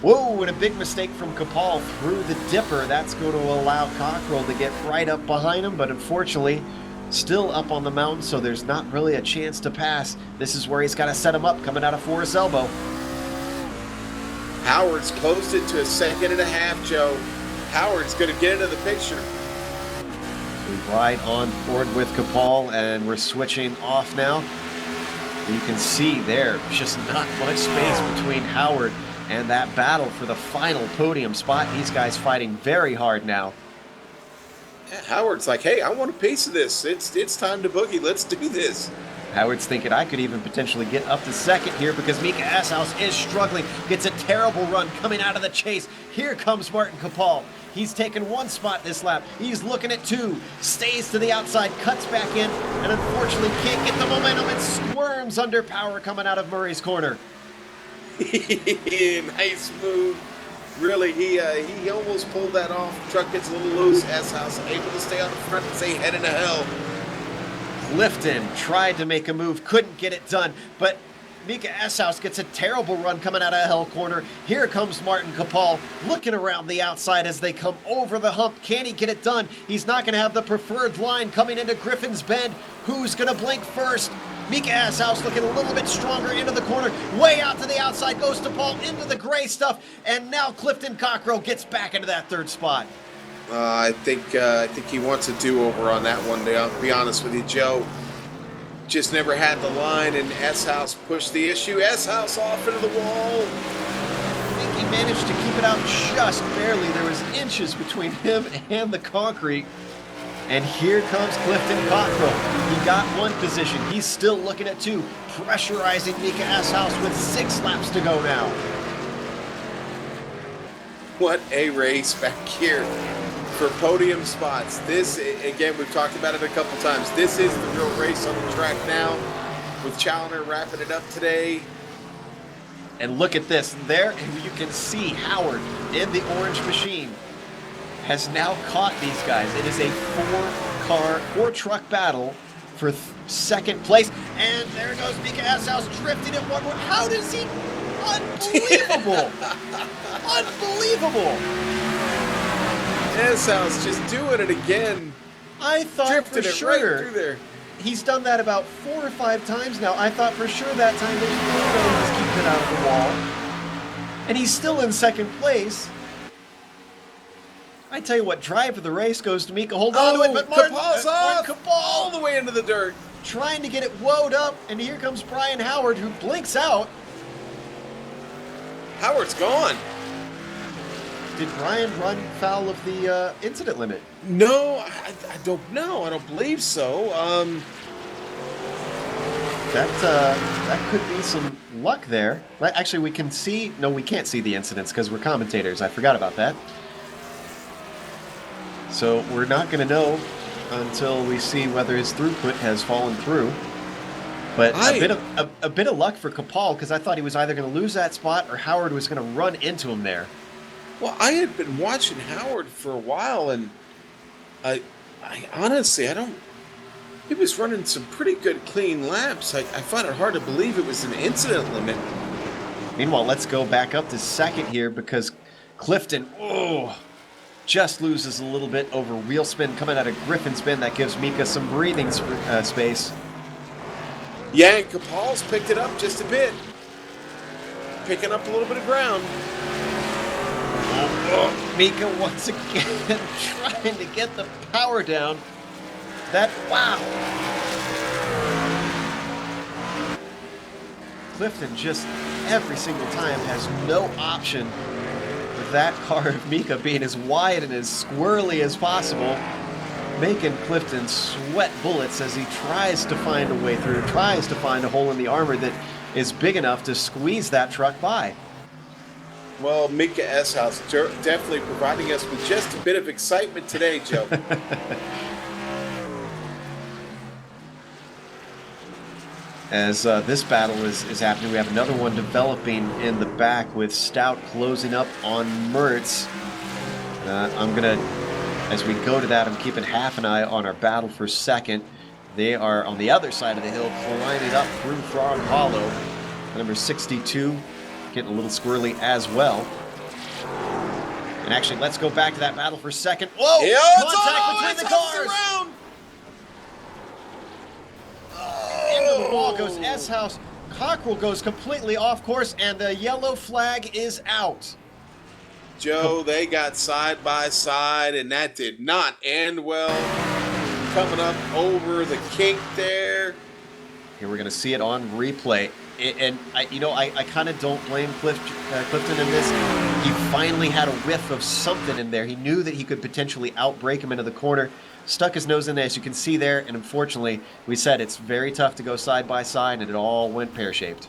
Whoa, and a big mistake from Capal through the dipper. That's going to allow Cockrell to get right up behind him, but unfortunately, still up on the mountain, so there's not really a chance to pass. This is where he's got to set him up, coming out of Forrest's elbow. Howard's closed it to a 1.5 seconds, Joe. Howard's going to get into the picture. We ride on board with Capal, and we're switching off now. You can see there, just not much space between Howard and that battle for the final podium spot. These guys fighting very hard now. Yeah, Howard's like, hey, I want a piece of this. It's time to boogie. Let's do this. Howard's thinking I could even potentially get up to second here because Mika Eshouse is struggling. Gets a terrible run coming out of the chase. Here comes Martin Capal. He's taken 1 spot this lap. He's looking at 2. Stays to the outside, cuts back in, and unfortunately can't get the momentum and squirms under power coming out of Murray's corner. Nice move. Really, he almost pulled that off. Truck gets a little loose. Eshouse able to stay on the front and say heading to hell. Clifton tried to make a move, couldn't get it done, but Mika Eshouse gets a terrible run coming out of Hell Corner. Here comes Martin Capal looking around the outside as they come over the hump. Can he get it done? He's not going to have the preferred line coming into Griffin's Bend. Who's going to blink first? Mika Eshouse looking a little bit stronger into the corner. Way out to the outside goes to Paul into the gray stuff. And now Clifton Cockrell gets back into that 3rd spot. I think he wants a do-over on that one, to be honest with you, Joe. Just never had the line, and Eshouse pushed the issue. Eshouse off into the wall. I think he managed to keep it out just barely. There was inches between him and the concrete. And here comes Clifton Cockrell. He got 1 position. He's still looking at 2, pressurizing Mika Eshouse with 6 laps to go now. What a race back here for podium spots. This, again, we've talked about it a couple times. This is the real race on the track now, with Challoner wrapping it up today. And look at this. There you can see Howard in the orange machine has now caught these guys. It is a 4-truck battle for 2nd place. And there goes Mika Eshouse drifting at 1 more. How does he? Unbelievable! Unbelievable! Eshouse just doing it again. I thought Drifting for it sure. right through there. He's done that about 4 or 5 times now. I thought for sure that time there's no way he's keeping it out of the wall. And he's still in 2nd place. I tell you what, drive of the race goes to Mika. Hold on to it, but Capal's off! Capal All the way into the dirt. trying to get it woed up, and here comes Brian Howard, who blinks out. Howard's gone. Did Brian run foul of the incident limit? No, I don't know. I don't believe so. That could be some luck there. Actually, we can see... No, we can't see the incidents because we're commentators. I forgot about that. So we're not going to know until we see whether his throughput has fallen through. But a bit of luck for Capal, because I thought he was either going to lose that spot or Howard was going to run into him there. Well, I had been watching Howard for a while, and I honestly, he was running some pretty good clean laps. I find it hard to believe it was an incident limit. Meanwhile, let's go back up to 2nd here because Clifton, just loses a little bit over wheel spin coming out of Griffin's bin. That gives Mika some breathing space. Yeah, and Kapal's picked it up just a bit. Picking up a little bit of ground. Mika once again trying to get the power down. Wow. Clifton just every single time has no option with that car of Mika being as wide and as squirrely as possible, making Clifton sweat bullets as he tries to find a way through, tries to find a hole in the armor that is big enough to squeeze that truck by. Well, Mika Eshouse definitely providing us with just a bit of excitement today, Joe. As this battle is happening, we have another one developing in the back with Stout closing up on Mertz. As we go to that, I'm keeping half an eye on our battle for second. They are on the other side of the hill, climbing up through Frog Hollow. Number 62 getting a little squirrely as well. And actually, let's go back to that battle for second. Whoa! Contact between the cars! Into the wall goes S-House. Cockrell goes completely off course, and the yellow flag is out. Joe, they got side by side, and that did not end well. Coming up over the kink there. Here we're going to see it on replay. I kind of don't blame Clifton in this. He finally had a whiff of something in there. He knew that he could potentially outbrake him into the corner. Stuck his nose in there, as you can see there, and unfortunately, we said it's very tough to go side by side, and it all went pear-shaped.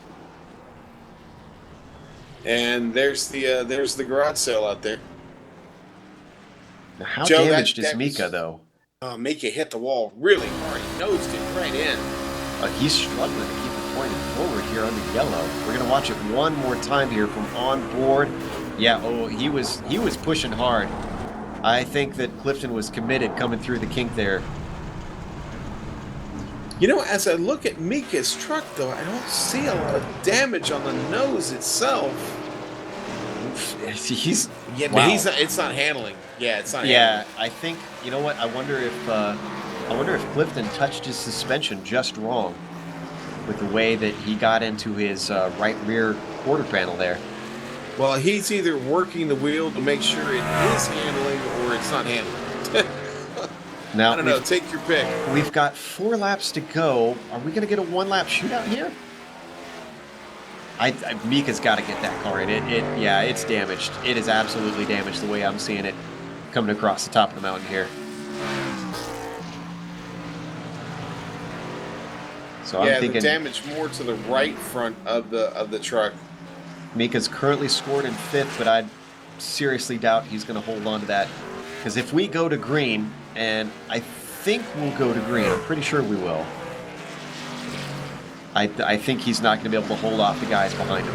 And there's the garage sale out there. Now, how damaged is Mika, though? Mika hit the wall really hard. He nosed it right in. He's struggling to keep it pointed forward here on the yellow. We're going to watch it one more time here from on board. Yeah, he was pushing hard. I think that Clifton was committed coming through the kink there. You know, as I look at Mika's truck, though, I don't see a lot of damage on the nose itself. Wow. It's not handling. Yeah, it's not handling. Yeah, I think, you know what, I wonder if Clifton touched his suspension just wrong with the way that he got into his right rear quarter panel there. Well, he's either working the wheel to make sure it is handling or it's not handling. Now, I don't know. Take your pick. We've got 4 laps to go. Are we going to get a 1-lap shootout here? Mika's got to get that car in. It's damaged. It is absolutely damaged the way I'm seeing it coming across the top of the mountain here. So I'm thinking the damage more to the right front of the truck. Mika's currently scored in 5th, but I seriously doubt he's going to hold on to that. Because if we go to green, and I think we'll go to green, I'm pretty sure we will. I think he's not going to be able to hold off the guys behind him.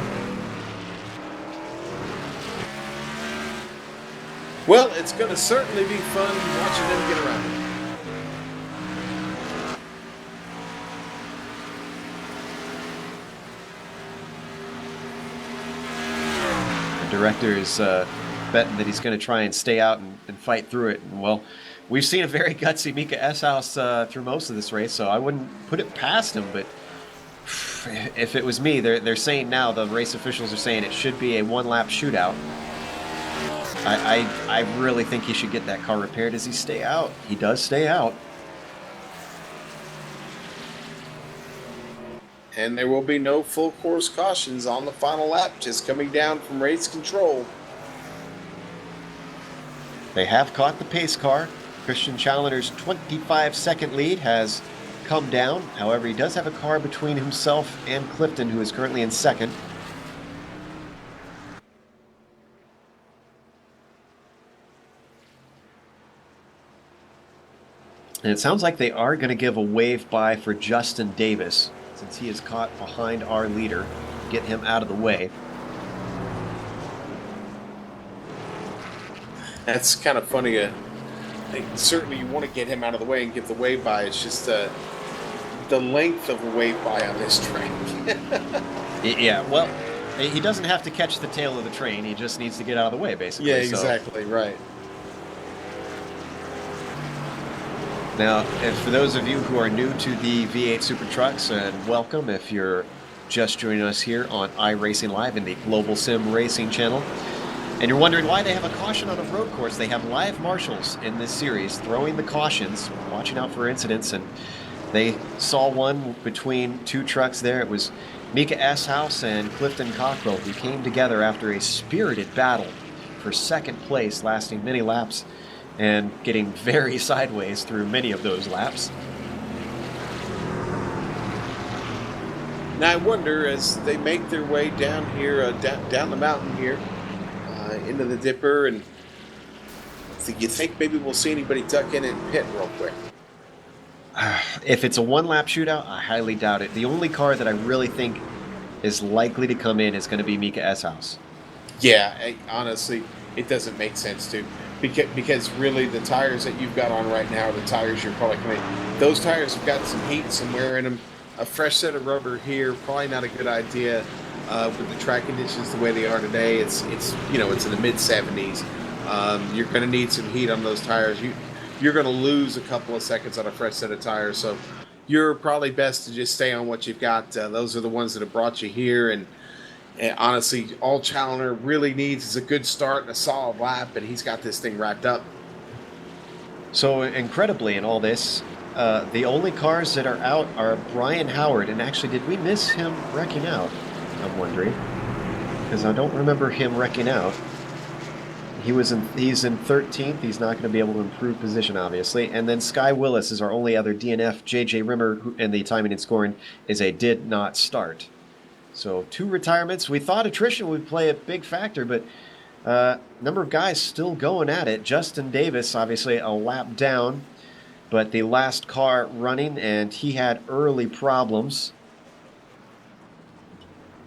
Well, it's going to certainly be fun watching them get around. Director is betting that he's going to try and stay out and fight through it. And, well, we've seen a very gutsy Mika S-House through most of this race, so I wouldn't put it past him. But if it was me, they're saying now, the race officials are saying it should be a 1-lap shootout. I really think he should get that car repaired. Does he stay out? He does stay out. And there will be no full course cautions on the final lap, just coming down from race control. They have caught the pace car. Christian Challenger's 25-second lead has come down. However, he does have a car between himself and Clifton, who is currently in second. And it sounds like they are going to give a wave by for Justin Davis, since he is caught behind our leader. Get him out of the way. That's kind of funny. Certainly you want to get him out of the way and give the wave by. It's just the length of a wave by on this track. Yeah, well, he doesn't have to catch the tail of the train. He just needs to get out of the way, basically. Yeah, exactly, right. Now, and for those of you who are new to the V8 Supertrucks, and welcome if you're just joining us here on iRacing Live in the Global Sim Racing channel, and you're wondering why they have a caution on a road course, they have live marshals in this series throwing the cautions, watching out for incidents, and they saw one between two trucks there. It was Mika Eshouse and Clifton Cockrell who came together after a spirited battle for second place, lasting many laps and getting very sideways through many of those laps. Now I wonder, as they make their way down here, down the mountain here, into the dipper, and you think maybe we'll see anybody tuck in and pit real quick? If it's a one-lap shootout, I highly doubt it. The only car that I really think is likely to come in is going to be Mika Eshouse. Yeah, honestly, it doesn't make sense to. Because really the tires that you've got on right now are the tires you're probably going to... Those tires have got some heat, some wear in them. A fresh set of rubber here, probably not a good idea with the track conditions the way they are today. It's you know, it's in the mid-70s. You're going to need some heat on those tires. You're going to lose a couple of seconds on a fresh set of tires, so you're probably best to just stay on what you've got. Those are the ones that have brought you here, and honestly, all Challoner really needs is a good start and a solid lap, and he's got this thing wrapped up. So incredibly in all this, the only cars that are out are Brian Howard, and actually, did we miss him wrecking out? I'm wondering, because I don't remember him wrecking out. He's in 13th. He's not going to be able to improve position, obviously. And then Sky Willis is our only other DNF. JJ Rimmer, and the timing and scoring is a did not start. So 2 retirements. We thought attrition would play a big factor, but number of guys still going at it. Justin Davis, obviously a lap down, but the last car running, and he had early problems.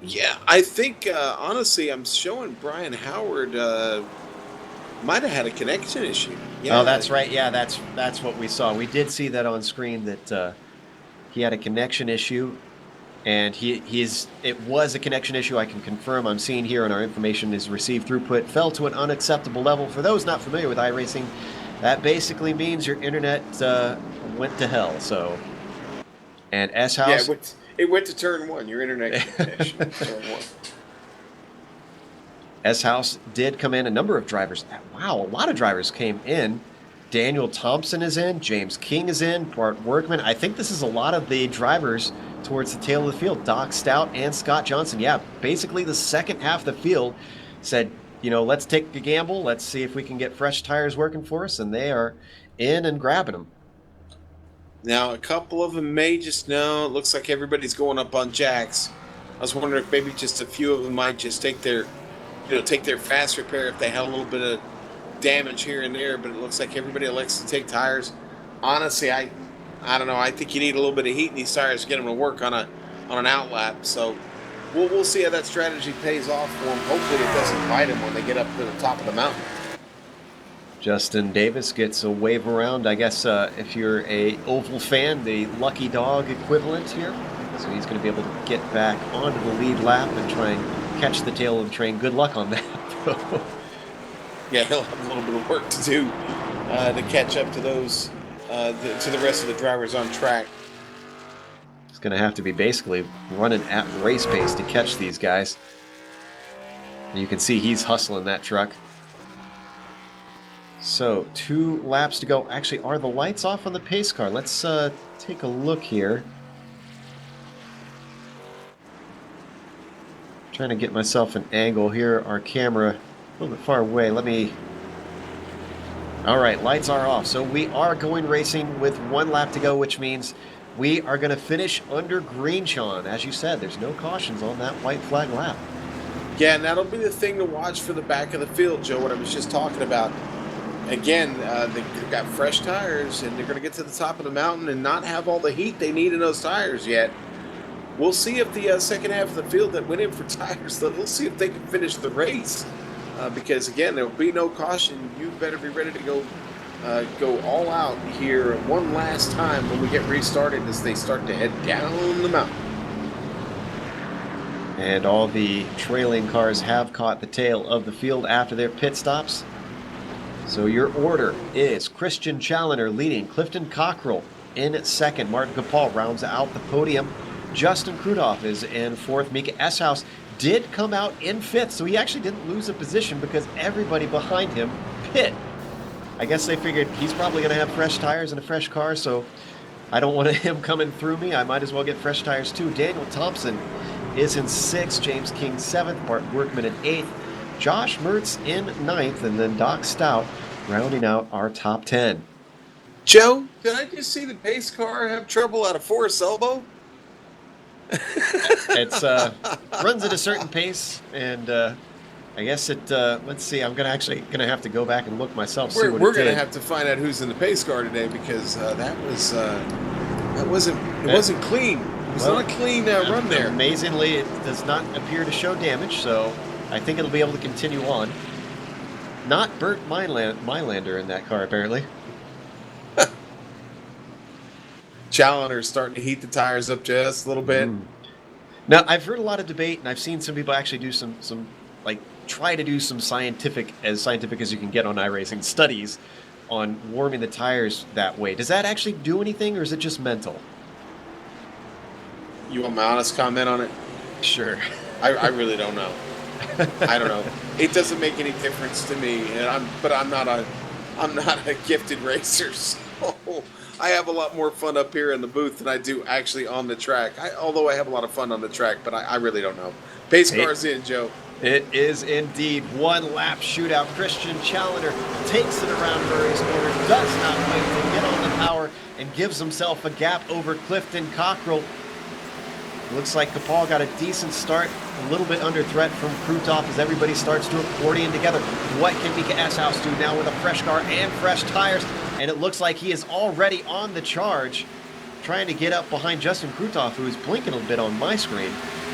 Yeah, I think, honestly, I'm showing Brian Howard might have had a connection issue. Yeah. Oh, that's right. Yeah, that's what we saw. We did see that on screen, that he had a connection issue. And it was a connection issue, I can confirm. I'm seeing here, and our information is received throughput fell to an unacceptable level. For those not familiar with iRacing, that basically means your internet went to hell. So, and S-House... Yeah, it went to turn 1, your internet connection. Turn 1. S-House did come in. A number of drivers. Wow, a lot of drivers came in. Daniel Thompson is in. James King is in. Bart Workman. I think this is a lot of the drivers towards the tail of the field. Doc Stout and Scott Johnson. Yeah, basically the second half of the field said, you know, let's take a gamble. Let's see if we can get fresh tires working for us. And they are in and grabbing them. Now, a couple of them may just know. It looks like everybody's going up on jacks. I was wondering if maybe just a few of them might just take their fast repair if they had a little bit of damage here and there, but it looks like everybody elects to take tires. Honestly, I don't know. I think you need a little bit of heat in these tires to get them to work on an outlap. So we'll see how that strategy pays off for them. Hopefully it doesn't bite them when they get up to the top of the mountain. Justin Davis gets a wave around. I guess if you're a Oval fan, the lucky dog equivalent here. So he's going to be able to get back onto the lead lap and try and catch the tail of the train. Good luck on that. Yeah, he'll have a little bit of work to do to catch up to those, to the rest of the drivers on track. It's going to have to be basically running at race pace to catch these guys. And you can see he's hustling that truck. So 2 laps to go. Actually, are the lights off on the pace car? Let's take a look here. Trying to get myself an angle here. Our camera a little bit far away. Let me... All right, lights are off. So we are going racing with 1 lap to go, which means we are going to finish under green, Sean. As you said, there's no cautions on that white flag lap. Yeah, and that'll be the thing to watch for the back of the field, Joe, what I was just talking about. Again, they've got fresh tires, and they're going to get to the top of the mountain and not have all the heat they need in those tires yet. We'll see if the second half of the field that went in for tires, we'll see if they can finish the race. Because, again, there will be no caution. You better be ready to go all out here one last time when we get restarted as they start to head down the mountain. And all the trailing cars have caught the tail of the field after their pit stops. So your order is Christian Challoner leading, Clifton Cockrell in second, Martin Capal rounds out the podium, Justin Krutoff is in fourth, Mika Eshouse did come out in fifth, so he actually didn't lose a position because everybody behind him pit. I guess they figured he's probably going to have fresh tires and a fresh car, so I don't want him coming through me. I might as well get fresh tires too. Daniel Thompson is in sixth, James King seventh, Bart Workman in eighth, Josh Mertz in ninth, and then Doc Stout rounding out our top 10. Joe, did I just see the pace car have trouble at a Forest elbow? It's runs at a certain pace, and I guess it. Let's see. I'm gonna have to go back and look myself. We're gonna have to find out who's in the pace car today because that wasn't clean. It was not a clean run there. Amazingly, it does not appear to show damage, so I think it'll be able to continue on. Not Burt Mylander in that car, apparently. Challoner's starting to heat the tires up just a little bit. Now, I've heard a lot of debate, and I've seen some people actually do some try to do some scientific as you can get on iRacing studies on warming the tires that way. Does that actually do anything, or is it just mental? You want my honest comment on it? Sure. I really don't know. I don't know. It doesn't make any difference to me, and I'm not a gifted racer, so I have a lot more fun up here in the booth than I do actually on the track. Although I have a lot of fun on the track, but I really don't know. Pace car's in, Joe. It is indeed one lap shootout. Christian Challoner takes it around Murray's corner, does not wait to get on the power, and gives himself a gap over Clifton Cockrell. Looks like Capal got a decent start, a little bit under threat from Krutoff as everybody starts to accordion together. What can Mika Eshouse do now with a fresh car and fresh tires? And it looks like he is already on the charge, trying to get up behind Justin Krutoff, who is blinking a bit on my screen.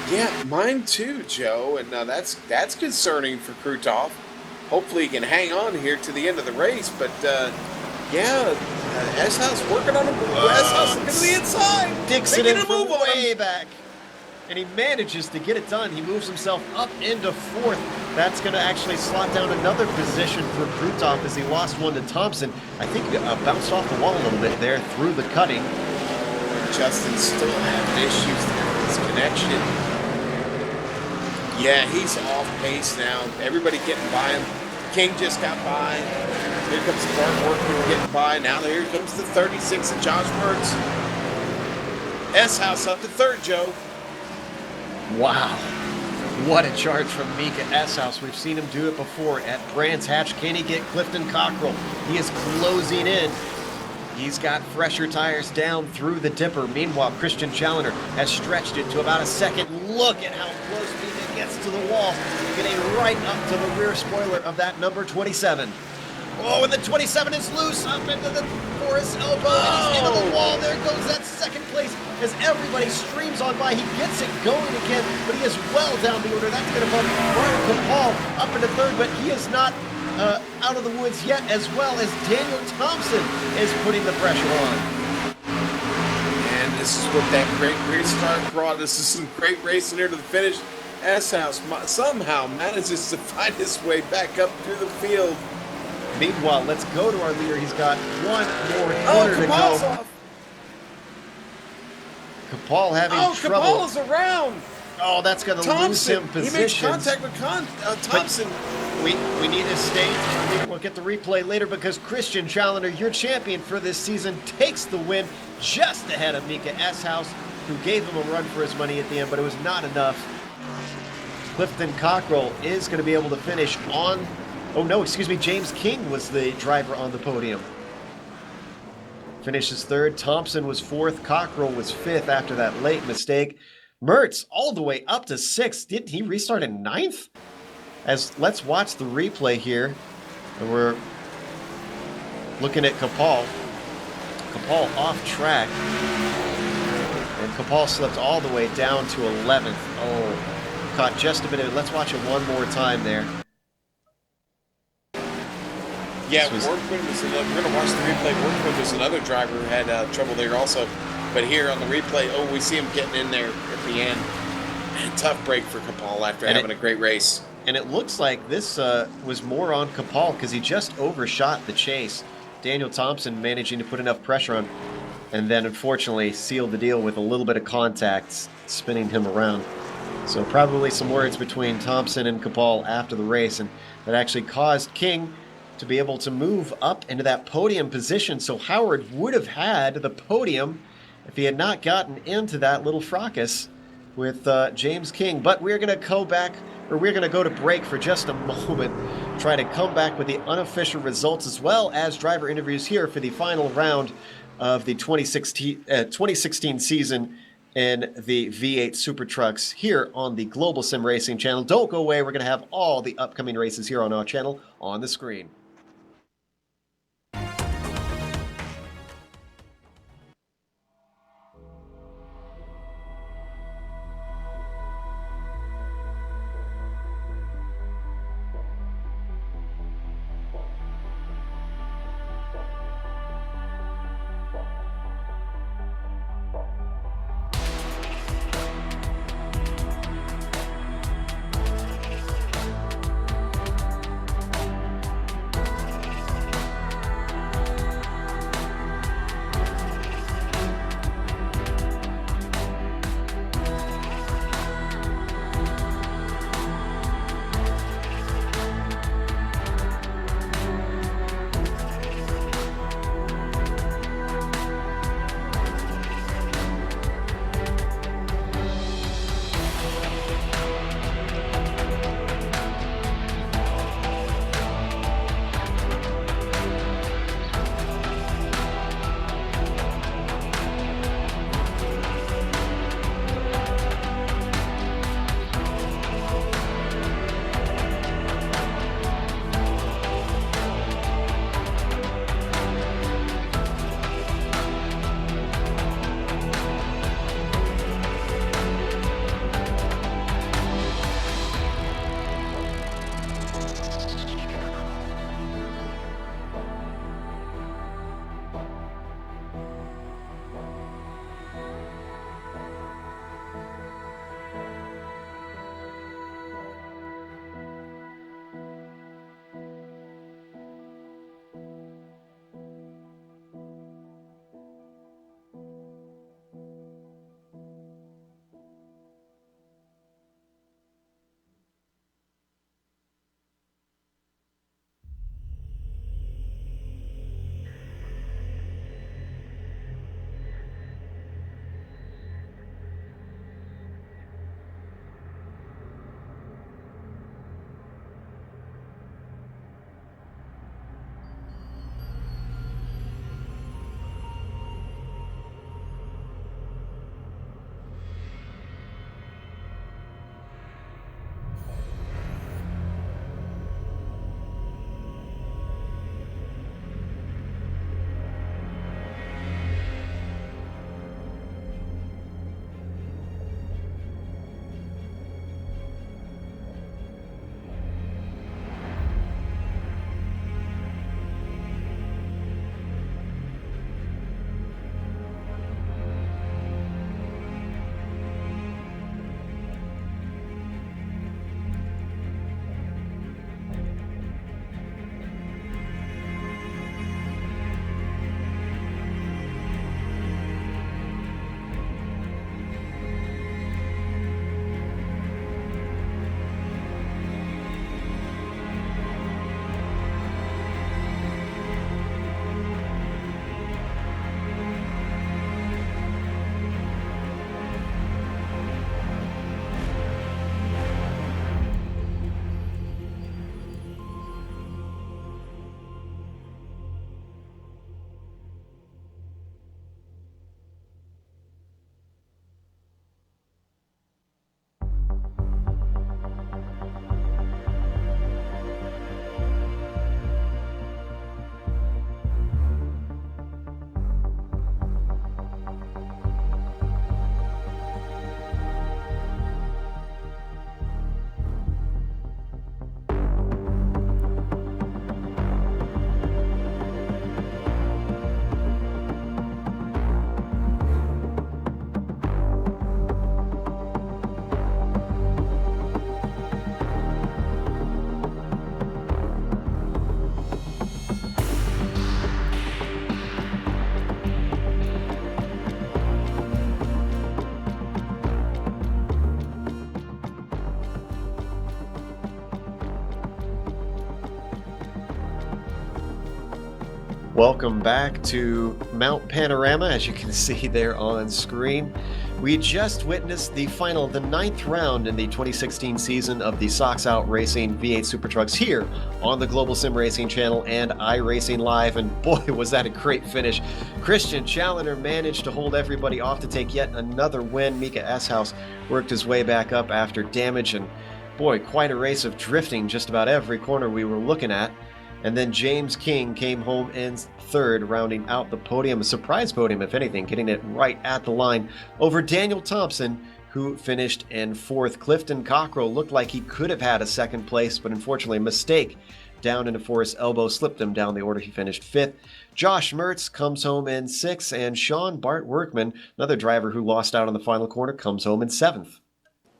Yeah, mine too, Joe. And that's concerning for Krutoff. Hopefully he can hang on here to the end of the race. But Eshouse working on him. Eshouse looking to the inside. Dixon in from way back. And he manages to get it done. He moves himself up into fourth. That's going to actually slot down another position for Krutoff as he lost one to Thompson. I think he bounced off the wall a little bit there through the cutting. Justin's still having issues there with his connection. Yeah, he's off pace now. Everybody getting by him. King just got by. Here comes Bart Workman getting by. Now here comes the 36 of Josh Mertz. Eshouse up to third, Joe. Wow. What a charge from Mika Eshouse. We've seen him do it before at Brands Hatch. Can he get Clifton Cockrell? He is closing in. He's got fresher tires down through the dipper. Meanwhile, Christian Challoner has stretched it to about a second. Look at how close Mika gets to the wall, getting right up to the rear spoiler of that number 27. Oh, and the 27 is loose up into the Forest elbow. And he's into the wall. There goes that second place as everybody streams on by. He gets it going again, but he is well down the order. That's going to bump Martin Capal up into third, but he is not out of the woods yet, as well as Daniel Thompson is putting the pressure on. And this is what that great restart brought. This is some great racing here to the finish. Eshouse somehow manages to find his way back up through the field. Meanwhile, let's go to our leader. He's got one more corner to go. Off. Capal having trouble. Capal is around. Oh, that's going to lose him position. He makes contact with Thompson. We need to stay. We'll get the replay later because Christian Challoner, your champion for this season, takes the win just ahead of Mika Eshouse, who gave him a run for his money at the end, but it was not enough. Clifton Cockrell is going to be able to finish on... Oh, no, excuse me. James King was the driver on the podium. Finishes third. Thompson was fourth. Cockrell was fifth after that late mistake. Mertz all the way up to sixth. Didn't he restart in ninth? Let's watch the replay here. And we're looking at Capal. Capal off track. And Capal slipped all the way down to 11th. Oh, caught just a minute. Let's watch it one more time there. Yeah, Workman was another. We're going to watch the replay. Workman was another driver who had trouble there also. But here on the replay, we see him getting in there at the end. Man, tough break for Capal after having a great race. And it looks like this was more on Kapal because he just overshot the chase. Daniel Thompson managing to put enough pressure on, and then unfortunately sealed the deal with a little bit of contact, spinning him around. So probably some words between Thompson and Kapal after the race, and that actually caused King to be able to move up into that podium position. So Howard would have had the podium if he had not gotten into that little fracas with James King. But we're going to go back, or we're going to go to break for just a moment, try to come back with the unofficial results as well as driver interviews here for the final round of the 2016 season in the V8 Supertrucks here on the Global Sim Racing channel. Don't go away. We're going to have all the upcoming races here on our channel on the screen. Welcome back to Mount Panorama, as you can see there on screen. We just witnessed the final, the 9th round in the 2016 season of the Sox Out Racing V8 Supertrucks here on the Global Sim Racing channel and iRacing Live, and boy, was that a great finish. Christian Challenger managed to hold everybody off to take yet another win. Mika Eshouse worked his way back up after damage, and boy, quite a race of drifting just about every corner we were looking at. And then James King came home in third, rounding out the podium, a surprise podium, if anything, getting it right at the line over Daniel Thompson, who finished in fourth. Clifton Cockrell looked like he could have had a second place, but unfortunately a mistake down into Forrest's elbow slipped him down the order. He finished fifth. Josh Mertz comes home in sixth, and Sean Bart Workman, another driver who lost out on the final corner, comes home in seventh.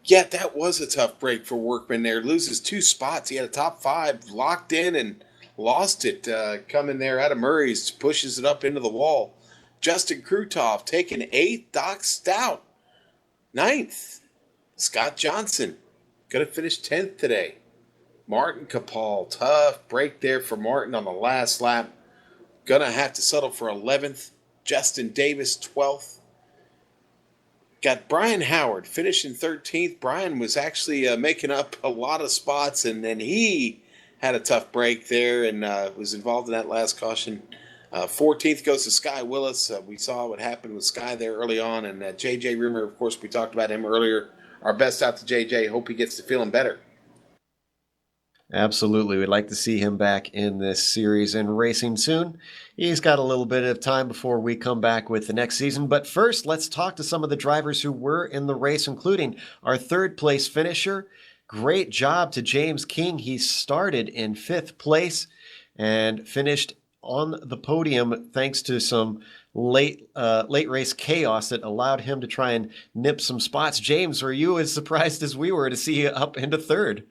Yeah, that was a tough break for Workman there. Loses 2 spots. He had a top 5 locked in and lost it. Coming there out of Murray's, pushes it up into the wall. Justin Krutov taking 8th. Doc Stout 9th. Scott Johnson could have finished 10th today. Martin Kapal, tough break there for Martin on the last lap. Gonna have to settle for 11th. Justin Davis 12th. Got Brian Howard finishing 13th. Brian was actually making up a lot of spots, and then he had a tough break there and was involved in that last caution. 14th goes to Sky Willis. We saw what happened with Sky there early on, and J.J. Rimmer, of course, we talked about him earlier. Our best out to J.J. Hope he gets to feeling better. Absolutely. We'd like to see him back in this series and racing soon. He's got a little bit of time before we come back with the next season. But first, let's talk to some of the drivers who were in the race, including our third place finisher. Great job to James King. He started in 5th place and finished on the podium thanks to some late race chaos that allowed him to try and nip some spots. James, were you as surprised as we were to see you up into 3rd?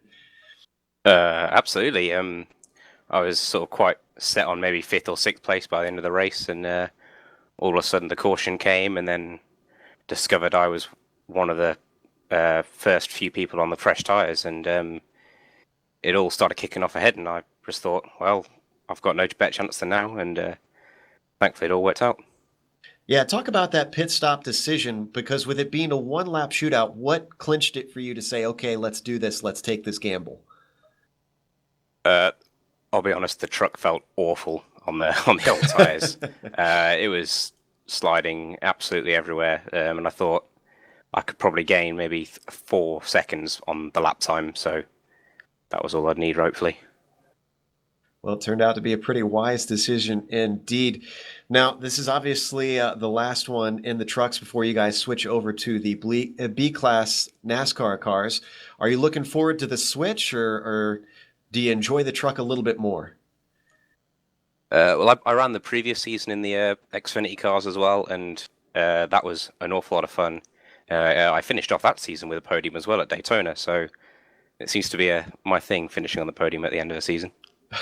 Absolutely. I was sort of quite set on maybe 5th or 6th place by the end of the race, and all of a sudden the caution came, and then discovered I was one of the first few people on the fresh tyres, and it all started kicking off ahead, and I just thought, well, I've got no better chance than now, and thankfully it all worked out. Yeah, talk about that pit stop decision, because with it being a one-lap shootout, what clinched it for you to say, okay, let's do this, let's take this gamble? I'll be honest, the truck felt awful on the old tyres. It was sliding absolutely everywhere, and I thought I could probably gain maybe 4 seconds on the lap time, so that was all I'd need, hopefully. Well, it turned out to be a pretty wise decision indeed. Now, this is obviously the last one in the trucks before you guys switch over to the B-Class NASCAR cars. Are you looking forward to the switch, or do you enjoy the truck a little bit more? Well, I ran the previous season in the Xfinity cars as well, and that was an awful lot of fun. I finished off that season with a podium as well at Daytona, so it seems to be my thing, finishing on the podium at the end of the season.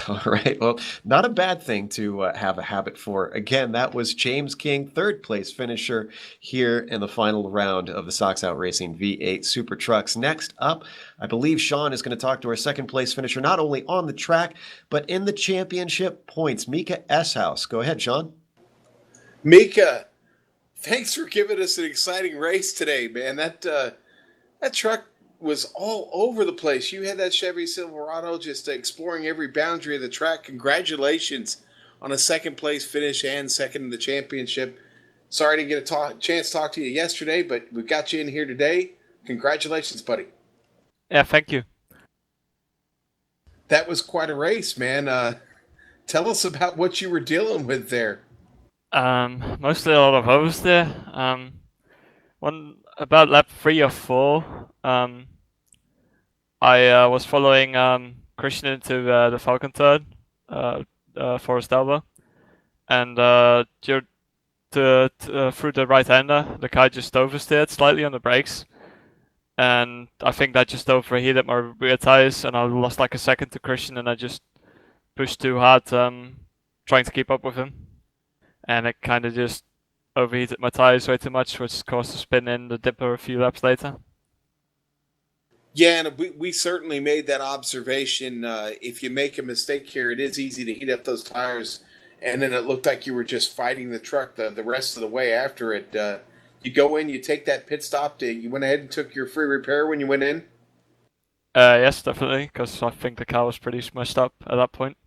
All right. Well, not a bad thing to have a habit for. Again, that was James King, 3rd place finisher here in the final round of the Sox Out Racing V8 Supertrucks. Next up, I believe Sean is going to talk to our 2nd place finisher, not only on the track, but in the championship points, Mika Eshouse. Go ahead, Sean. Mika, thanks for giving us an exciting race today, man. That truck was all over the place. You had that Chevy Silverado just exploring every boundary of the track. Congratulations on a 2nd place finish and 2nd in the championship. Sorry to get a chance to talk to you yesterday, but we got you in here today. Congratulations, buddy. Yeah, thank you. That was quite a race, man. Tell us about what you were dealing with there. Mostly a lot of overs there. About lap 3 or 4, I was following Christian into the Falcon turn, Forest Elbow, and through the right-hander, the car just oversteered slightly on the brakes, and I think that just overheated my rear tires, and I lost like a second to Christian, and I just pushed too hard, trying to keep up with him, and it kind of just overheated my tires way too much, which caused a spin in the dipper a few laps later. Yeah, and we certainly made that observation. If you make a mistake here, it is easy to heat up those tires and then it looked like you were just fighting the truck the rest of the way after it. You go in, you take that pit stop. You went ahead and took your free repair when you went in? Yes, definitely, because I think the car was pretty smushed up at that point.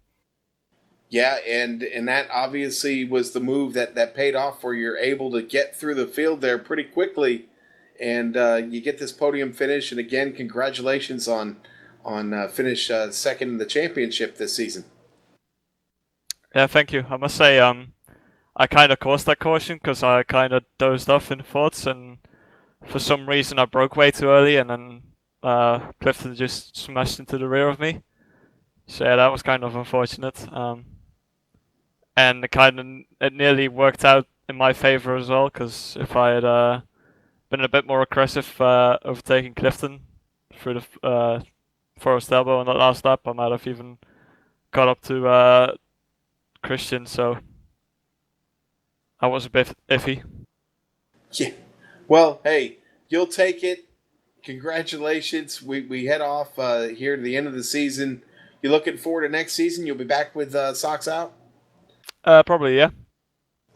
Yeah, and that obviously was the move that paid off, where you're able to get through the field there pretty quickly, and you get this podium finish. And again, congratulations on finish second in the championship this season. Yeah, thank you. I must say, I kind of caused that caution because I kind of dozed off in fourths, and for some reason I broke way too early, and then Clifton just smashed into the rear of me. So yeah, that was kind of unfortunate. And it nearly worked out in my favor as well, because if I had been a bit more aggressive overtaking Clifton through the Forest Elbow on that last lap, I might have even got up to Christian. So I was a bit iffy. Yeah. Well, hey, you'll take it. Congratulations. We head off here to the end of the season. You looking forward to next season? You'll be back with socks out? Probably, yeah.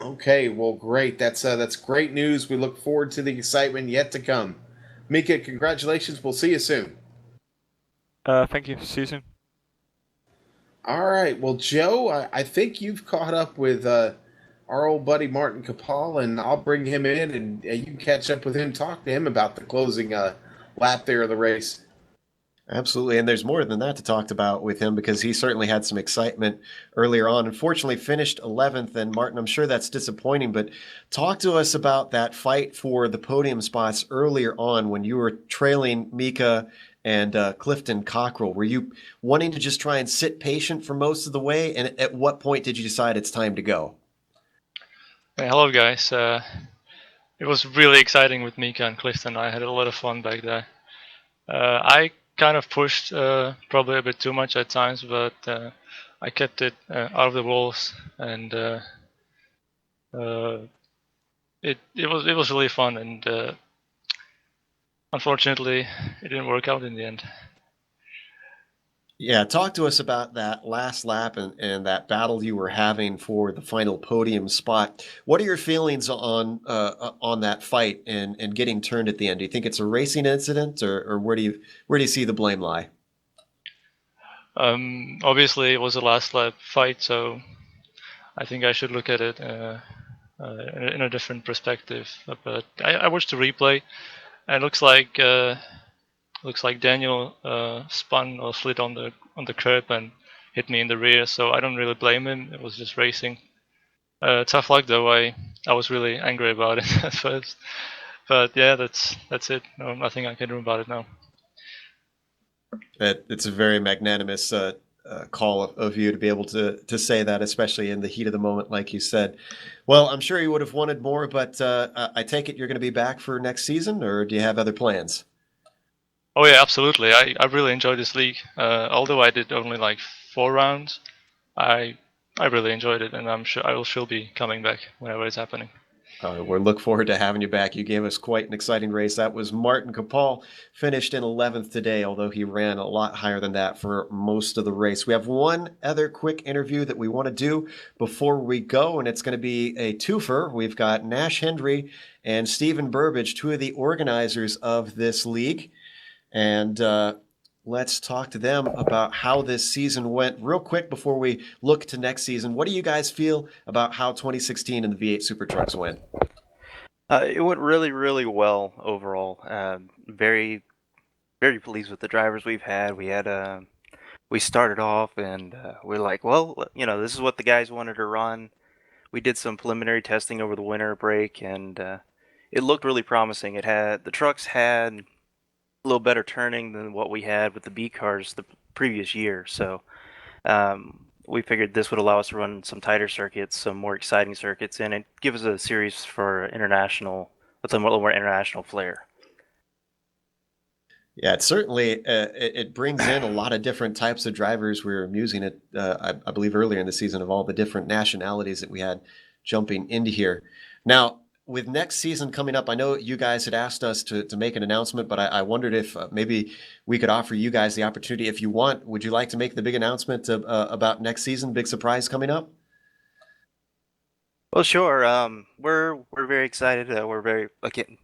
Okay, well, great. That's great news. We look forward to the excitement yet to come. Mika, congratulations. We'll see you soon. Thank you. See you soon. All right. Well, Joe, I think you've caught up with our old buddy Martin Kapal, and I'll bring him in, and you can catch up with him, talk to him about the closing lap there of the race. Absolutely, and there's more than that to talk about with him, because he certainly had some excitement earlier on. Unfortunately, finished 11th, and Martin, I'm sure that's disappointing, but talk to us about that fight for the podium spots earlier on when you were trailing Mika and Clifton Cockrell. Were you wanting to just try and sit patient for most of the way, and at what point did you decide it's time to go? Hey, hello, guys. It was really exciting with Mika and Clifton. I had a lot of fun back there. I kind of pushed probably a bit too much at times, but I kept it out of the walls, and it was really fun. And unfortunately, it didn't work out in the end. Yeah, talk to us about that last lap and that battle you were having for the final podium spot. What are your feelings on that fight and getting turned at the end? Do you think it's a racing incident, or where do you see the blame lie? Obviously, it was a last lap fight, so I think I should look at it in a different perspective. But I watched the replay, and it looks like Daniel spun or slid on the curb and hit me in the rear, so I don't really blame him. It was just racing. Tough luck though. I was really angry about it at first, but yeah, that's it. No, nothing I can do about it now. It's a very magnanimous call of you to be able to say that, especially in the heat of the moment, like you said. Well, I'm sure you would have wanted more, but I take it you're going to be back for next season, or do you have other plans? Oh yeah, absolutely. I really enjoyed this league. Although I did only like 4 rounds, I really enjoyed it, and I'm sure I will still be coming back whenever it's happening. We're looking forward to having you back. You gave us quite an exciting race. That was Martin Kapal, finished in 11th today, although he ran a lot higher than that for most of the race. We have one other quick interview that we want to do before we go, and it's going to be a twofer. We've got Nash Hendry and Stephen Burbage, 2 of the organizers of this league. And let's talk to them about how this season went real quick before we look to next season. What do you guys feel about how 2016 and the V8 Supertrucks went? It went really, really well overall. Very, very pleased with the drivers we've had. We started off and we're like, well, this is what the guys wanted to run. We did some preliminary testing over the winter break, and it looked really promising. The trucks had a little better turning than what we had with the B cars the previous year. So we figured this would allow us to run some tighter circuits, some more exciting circuits, and it gives us a series for international, with a little more international flair. Yeah, it certainly it brings in a lot of different types of drivers. We were musing it, I believe, earlier in the season, of all the different nationalities that we had jumping into here. Now, with next season coming up, I know you guys had asked us to make an announcement, but I wondered if maybe we could offer you guys the opportunity. If you want, would you like to make the big announcement about next season, big surprise coming up? Well, sure. We're very excited. We're very again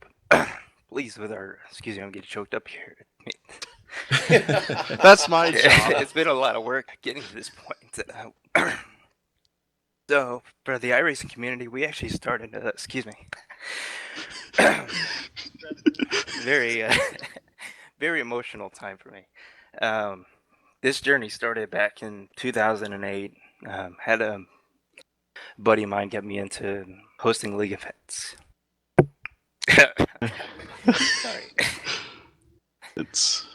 pleased with our. Excuse me, I'm getting choked up here. That's my job. It's been a lot of work getting to this point. So for the iRacing community, we actually started. Excuse me. Very, very emotional time for me. This journey started back in 2008. Had a buddy of mine get me into hosting league events. Sorry. It's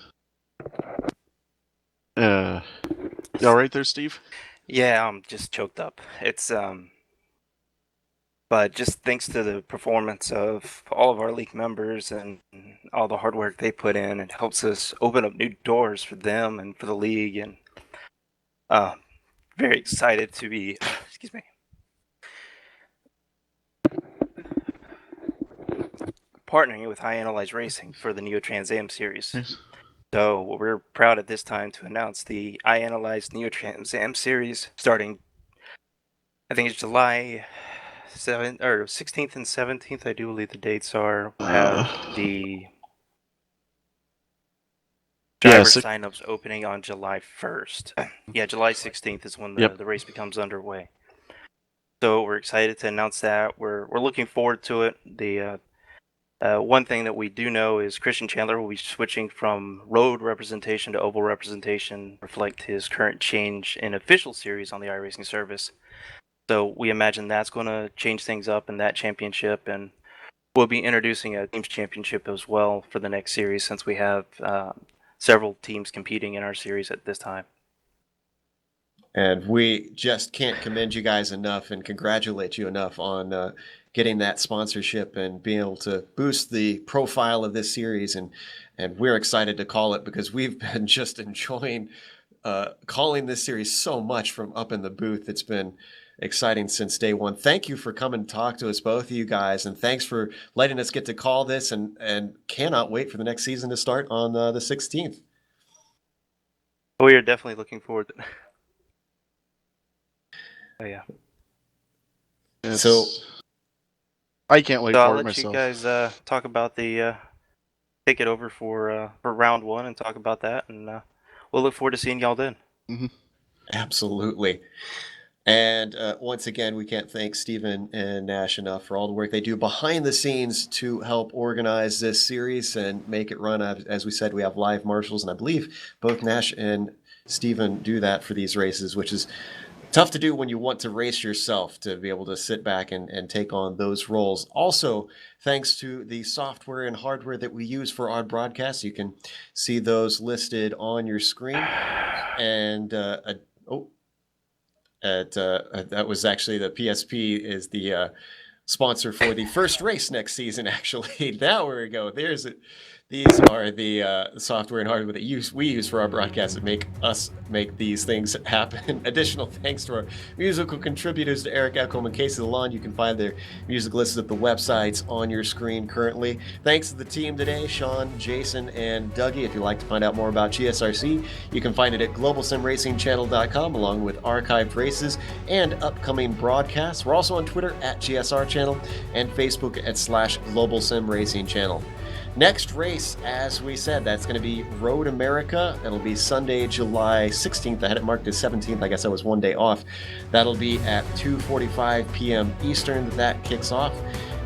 you all right there, Steve? Yeah, I'm just choked up. It's but just thanks to the performance of all of our league members and all the hard work they put in, it helps us open up new doors for them and for the league. And very excited to be, excuse me, partnering with High Analyze Racing for the Neo Trans Am series. Yes. So we're proud at this time to announce the I Analyze Neo Trans Am series starting, I think it's July 7th or 16th and 17th. I do believe the dates are. We'll have the driver signups opening on July 1st. Yeah, July 16th is when the race becomes underway. So we're excited to announce that. We're looking forward to it. The one thing that we do know is Christian Chandler will be switching from road representation to oval representation, reflect his current change in official series on the iRacing service. So we imagine that's going to change things up in that championship, and we'll be introducing a teams championship as well for the next series, since we have several teams competing in our series at this time. And we just can't commend you guys enough and congratulate you enough on getting that sponsorship and being able to boost the profile of this series. And we're excited to call it because we've been just enjoying calling this series so much from up in the booth. It's been exciting since day one. Thank you for coming to talk to us, both of you guys, and thanks for letting us get to call this, and cannot wait for the next season to start on the 16th. We are definitely looking forward to it. Oh yeah. So I can't wait So for I'll it let myself. you guys talk about the take it over for round one and talk about that, and we'll look forward to seeing y'all then. Mm-hmm. Absolutely. And once again, we can't thank Stephen and Nash enough for all the work they do behind the scenes to help organize this series and make it run. As we said, we have live marshals, and I believe both Nash and Stephen do that for these races, which is tough to do when you want to race yourself, to be able to sit back and take on those roles. Also, thanks to the software and hardware that we use for our broadcasts, you can see those listed on your screen. And that was actually the PSP is the sponsor for the first race next season. Actually, now we go. There's it. These are the software and hardware that we use for our broadcasts that make us make these things happen. Additional thanks to our musical contributors, to Eric Echolm and Casey Lalonde. You can find their music listed at the websites on your screen currently. Thanks to the team today, Sean, Jason, and Dougie. If you'd like to find out more about GSRC, you can find it at globalsimracingchannel.com, along with archived races and upcoming broadcasts. We're also on Twitter at GSR Channel and Facebook at /GlobalSimRacingChannel. Next race, as we said, that's going to be Road America. That'll be Sunday, July 16th. I had it marked as 17th. I guess I was one day off. That'll be at 2:45 p.m. Eastern. That kicks off.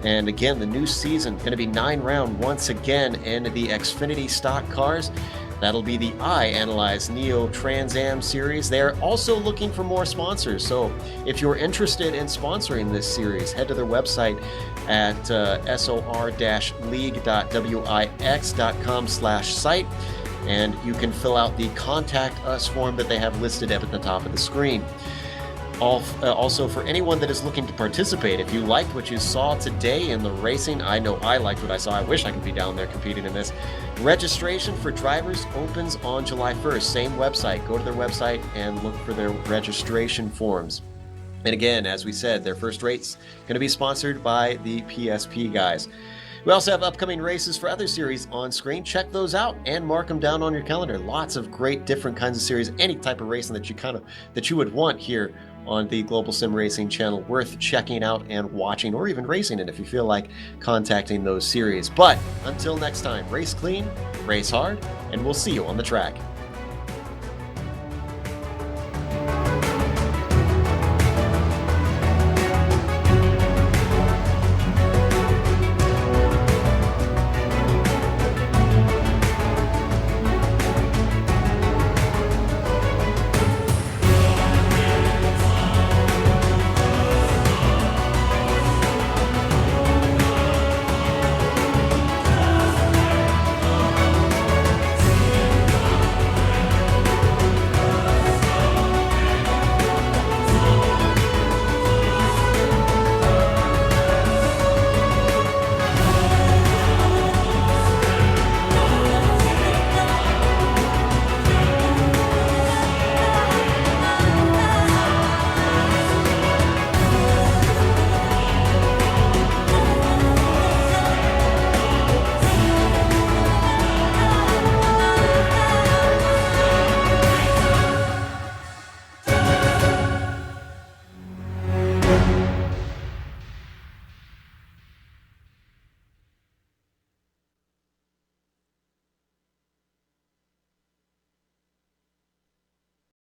And again, the new season, going to be 9-round once again in the Xfinity stock cars. That'll be the iAnalyze Neo Trans Am series. They're also looking for more sponsors. So if you're interested in sponsoring this series, head to their website at sor-league.wix.com/site, and you can fill out the Contact Us form that they have listed up at the top of the screen. Also, for anyone that is looking to participate, if you liked what you saw today in the racing, I know I liked what I saw. I wish I could be down there competing in this. Registration for drivers opens on July 1st. Same website. Go to their website and look for their registration forms. And again, as we said, their first race going to be sponsored by the PSP guys. We also have upcoming races for other series on screen. Check those out and mark them down on your calendar. Lots of great different kinds of series, any type of racing that you would want here on the Global Sim Racing channel, worth checking out and watching, or even racing it if you feel like contacting those series. But until next time, race clean, race hard, and we'll see you on the track.